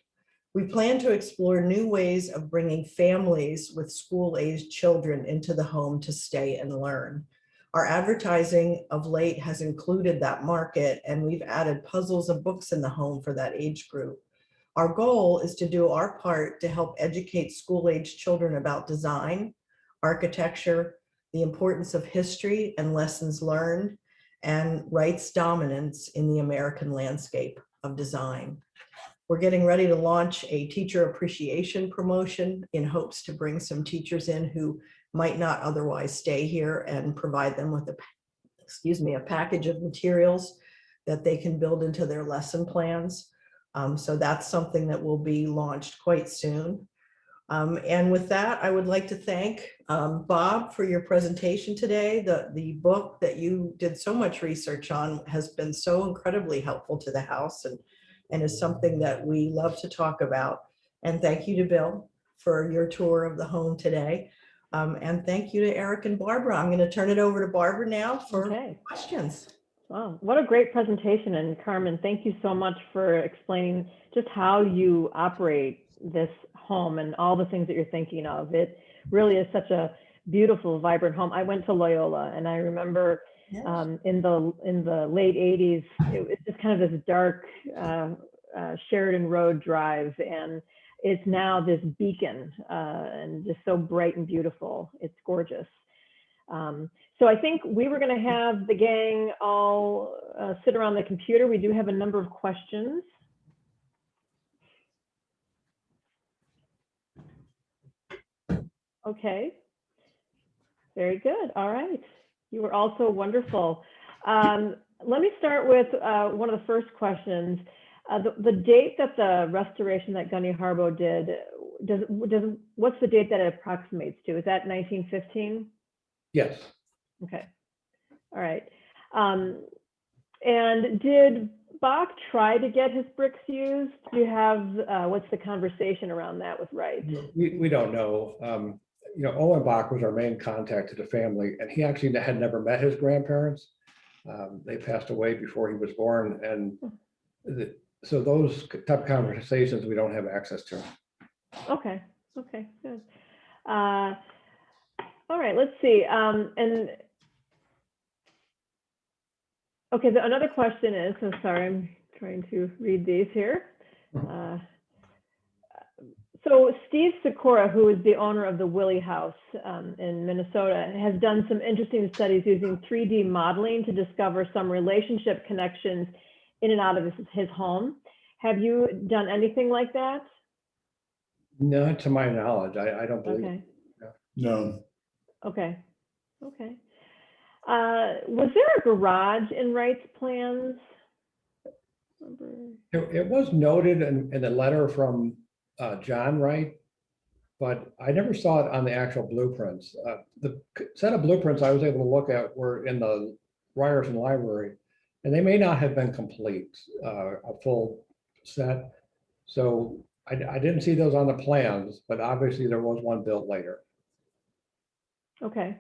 we plan to explore new ways of bringing families with school-aged children into the home to stay and learn. Our advertising of late has included that market, and we've added puzzles of books in the home for that age group. Our goal is to do our part to help educate school-aged children about design, architecture, the importance of history and lessons learned, and Wright's dominance in the American landscape of design. We're getting ready to launch a teacher appreciation promotion in hopes to bring some teachers in who might not otherwise stay here and provide them with a package of materials that they can build into their lesson plans. So that's something that will be launched quite soon. And with that, I would like to thank Bob for your presentation today. The book that you did so much research on has been so incredibly helpful to the house and is something that we love to talk about. And thank you to Bill for your tour of the home today. And thank you to Eric and Barbara. I'm going to turn it over to Barbara now for questions. Wow, what a great presentation. And Carmen, thank you so much for explaining just how you operate this home and all the things that you're thinking of. It really is such a beautiful, vibrant home. I went to Loyola, and I remember in the late 80s, it was just kind of this dark Sheridan Road drive, and it's now this beacon and just so bright and beautiful. It's gorgeous. So I think we were going to have the gang all sit around the computer. We do have a number of questions. Okay, very good. All right, you were also wonderful. Let me start with one of the first questions. The date that the restoration that Gunny Harbo did, what's the date that it approximates to? Is that 1915? Yes. Okay. All right. And did Bach try to get his bricks used? Do you have, what's the conversation around that with Wright? We don't know. You know, Owen Bach was our main contact to the family, and he actually had never met his grandparents. They passed away before he was born, and so those type of conversations we don't have access to. Okay. Okay. Good. All right. Let's see. And okay. Another question is. I'm sorry. I'm trying to read these here. So Steve Sikora, who is the owner of the Willie House in Minnesota, has done some interesting studies using 3D modeling to discover some relationship connections in and out of his home. Have you done anything like that? Not to my knowledge. I don't believe. Okay. No. Okay. Okay. Was there a garage in Wright's plans? It was noted in a letter from John Wright, but I never saw it on the actual blueprints. The set of blueprints I was able to look at were in the Ryerson Library, and they may not have been complete, a full set. So I didn't see those on the plans, but obviously there was one built later. Okay.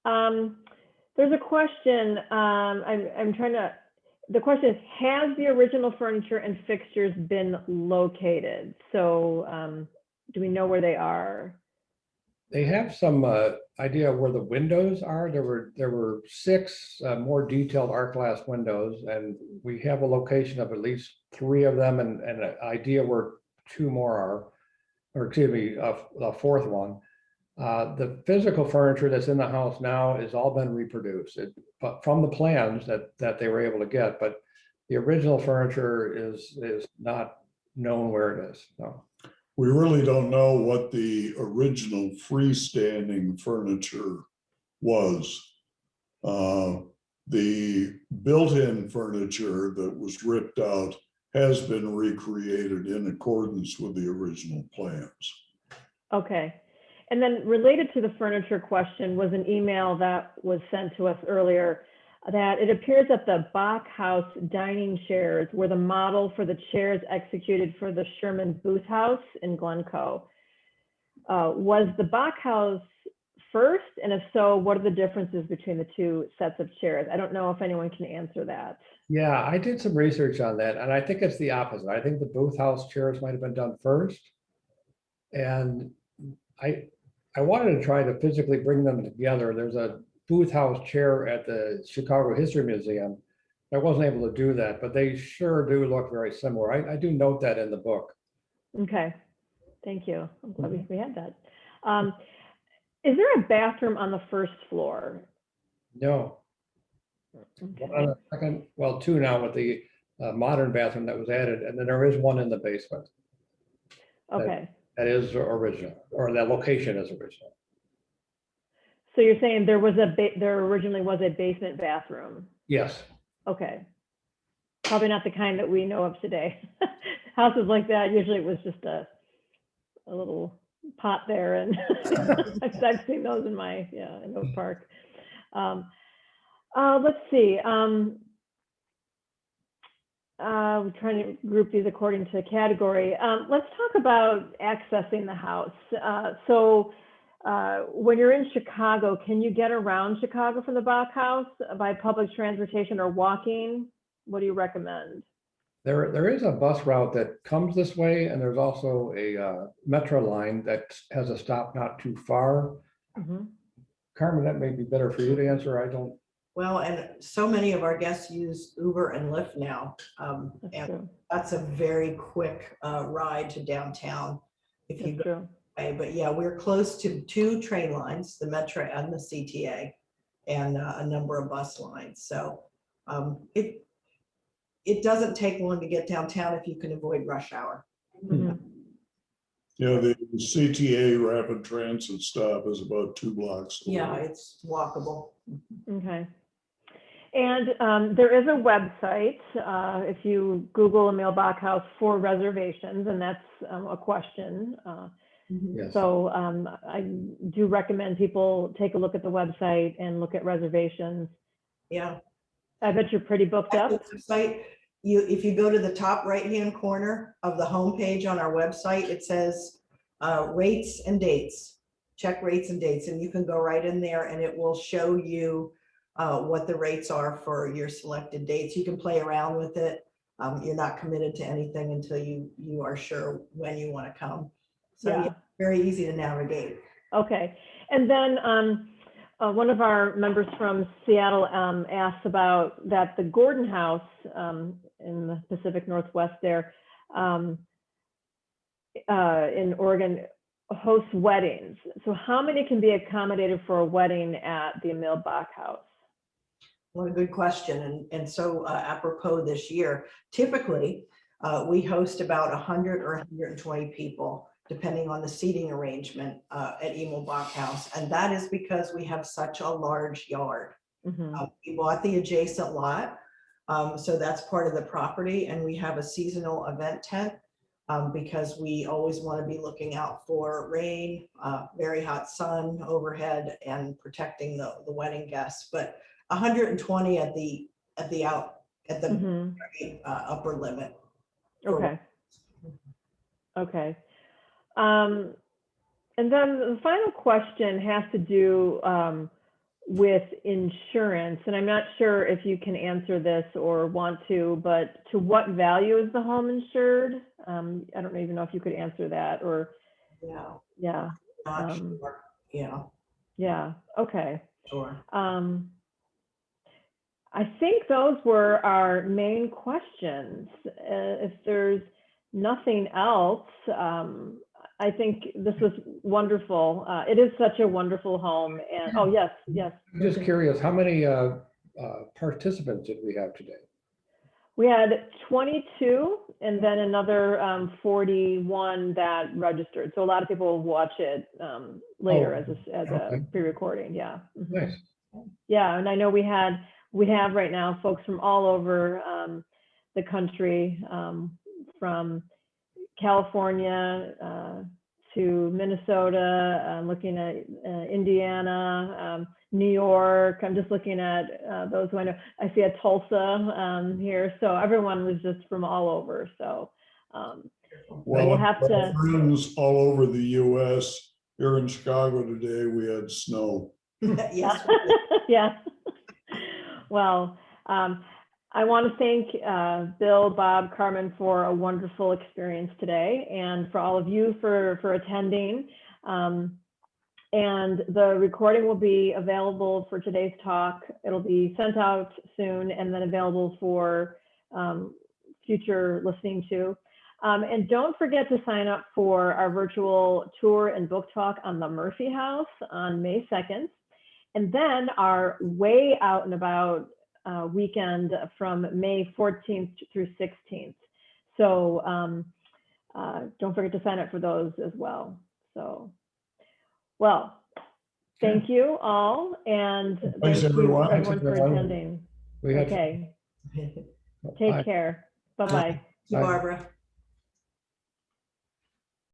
There's a question. I'm trying to. The question is, has the original furniture and fixtures been located? So do we know where they are? They have some idea where the windows are. There were 6 more detailed art glass windows, and we have a location of at least 3 of them, and an idea where 2 more are, or excuse me, a 4th one. The physical furniture that's in the house now has all been reproduced from the plans that they were able to get, but the original furniture is not known where it is. No. we really don't know what the original freestanding furniture was. The built-in furniture that was ripped out has been recreated in accordance with the original plans. Okay. And then related to the furniture question was an email that was sent to us earlier that it appears that the Bach House dining chairs were the model for the chairs executed for the Sherman Booth House in Glencoe. Was the Bach House first? And if so, what are the differences between the two sets of chairs? I don't know if anyone can answer that. Yeah, I did some research on that, and I think it's the opposite. I think the Booth House chairs might have been done first. And I wanted to try to physically bring them together. There's a Booth House chair at the Chicago History Museum. I wasn't able to do that, but they sure do look very similar. I do note that in the book. Okay, thank you. I'm glad we had that. Is there a bathroom on the first floor? No. Okay. On the second, well, two now with the modern bathroom that was added, and then there is one in the basement. Okay. That is original, or that location is original. So you're saying there was there originally was a basement bathroom? Yes. Okay. Probably not the kind that we know of today. Houses like that, usually it was just a little pot there, and I've seen those in my, in Oak Park. Let's see. We're trying to group these according to category. Let's talk about accessing the house. So when you're in Chicago, can you get around Chicago from the Bach House by public transportation or walking? What do you recommend? There is a bus route that comes this way, and there's also a metro line that has a stop not too far. Mm-hmm. Carmen, that may be better for you to answer. I don't. Well, and so many of our guests use Uber and Lyft now. And that's a very quick ride to downtown if you go away. But yeah, we're close to 2 train lines, the Metro and the CTA, and a number of bus lines. So it doesn't take long to get downtown if you can avoid rush hour. Mm-hmm. Yeah, the CTA rapid transit stop is about 2 blocks away. Yeah, it's walkable. Okay. And there is a website, if you Google Emil Bach House for reservations, and that's a question. Yes. So I do recommend people take a look at the website and look at reservations. Yeah. I bet you're pretty booked up. The website, if you go to the top right-hand corner of the homepage on our website, it says rates and dates. Check rates and dates, and you can go right in there and it will show you what the rates are for your selected dates. You can play around with it. You're not committed to anything until you are sure when you want to come. So yeah, very easy to navigate. Okay. And then one of our members from Seattle asked about that the Gordon House in the Pacific Northwest there in Oregon hosts weddings. So how many can be accommodated for a wedding at the Emil Bach House? What a good question. And so apropos this year, typically we host about 100 or 120 people, depending on the seating arrangement at Emil Bach House. And that is because we have such a large yard. Mm-hmm. We bought the adjacent lot. So that's part of the property. And we have a seasonal event tent because we always want to be looking out for rain, very hot sun overhead, and protecting the wedding guests. But 120 at the Mm-hmm. upper limit. Okay. Okay. And then the final question has to do with insurance. And I'm not sure if you can answer this or want to, but to what value is the home insured? I don't even know if you could answer that or. Yeah. Not sure. Yeah. Yeah. Okay. Sure. I think those were our main questions. If there's nothing else, I think this was wonderful. It is such a wonderful home. And oh, yes. I'm just curious, how many participants did we have today? We had 22 and then another 41 that registered. So a lot of people will watch it later as okay. a pre-recording. Yeah. Mhm. Nice. Yeah, and I know we have right now folks from all over the country, from California to Minnesota, looking at Indiana, New York. I'm just looking at those who I know. I see a Tulsa here, so everyone was just from all over. So Well, we'll have to. friends all over the U.S. Here in Chicago today, we had snow. Yes. Yeah. Well, I want to thank Bill, Bob, Carmen for a wonderful experience today, and for all of you for attending. And the recording will be available for today's talk. It'll be sent out soon and then available for future listening to. And don't forget to sign up for our virtual tour and book talk on the Murphy House on May 2nd. And then our way out and about weekend from May 14th through 16th. So don't forget to sign up for those as well. So, well, thank you all. And Thanks, thank everyone. you everyone Thanks, for everyone. attending. We had Okay, Bye. take care. Bye-bye. Thank you, Barbara.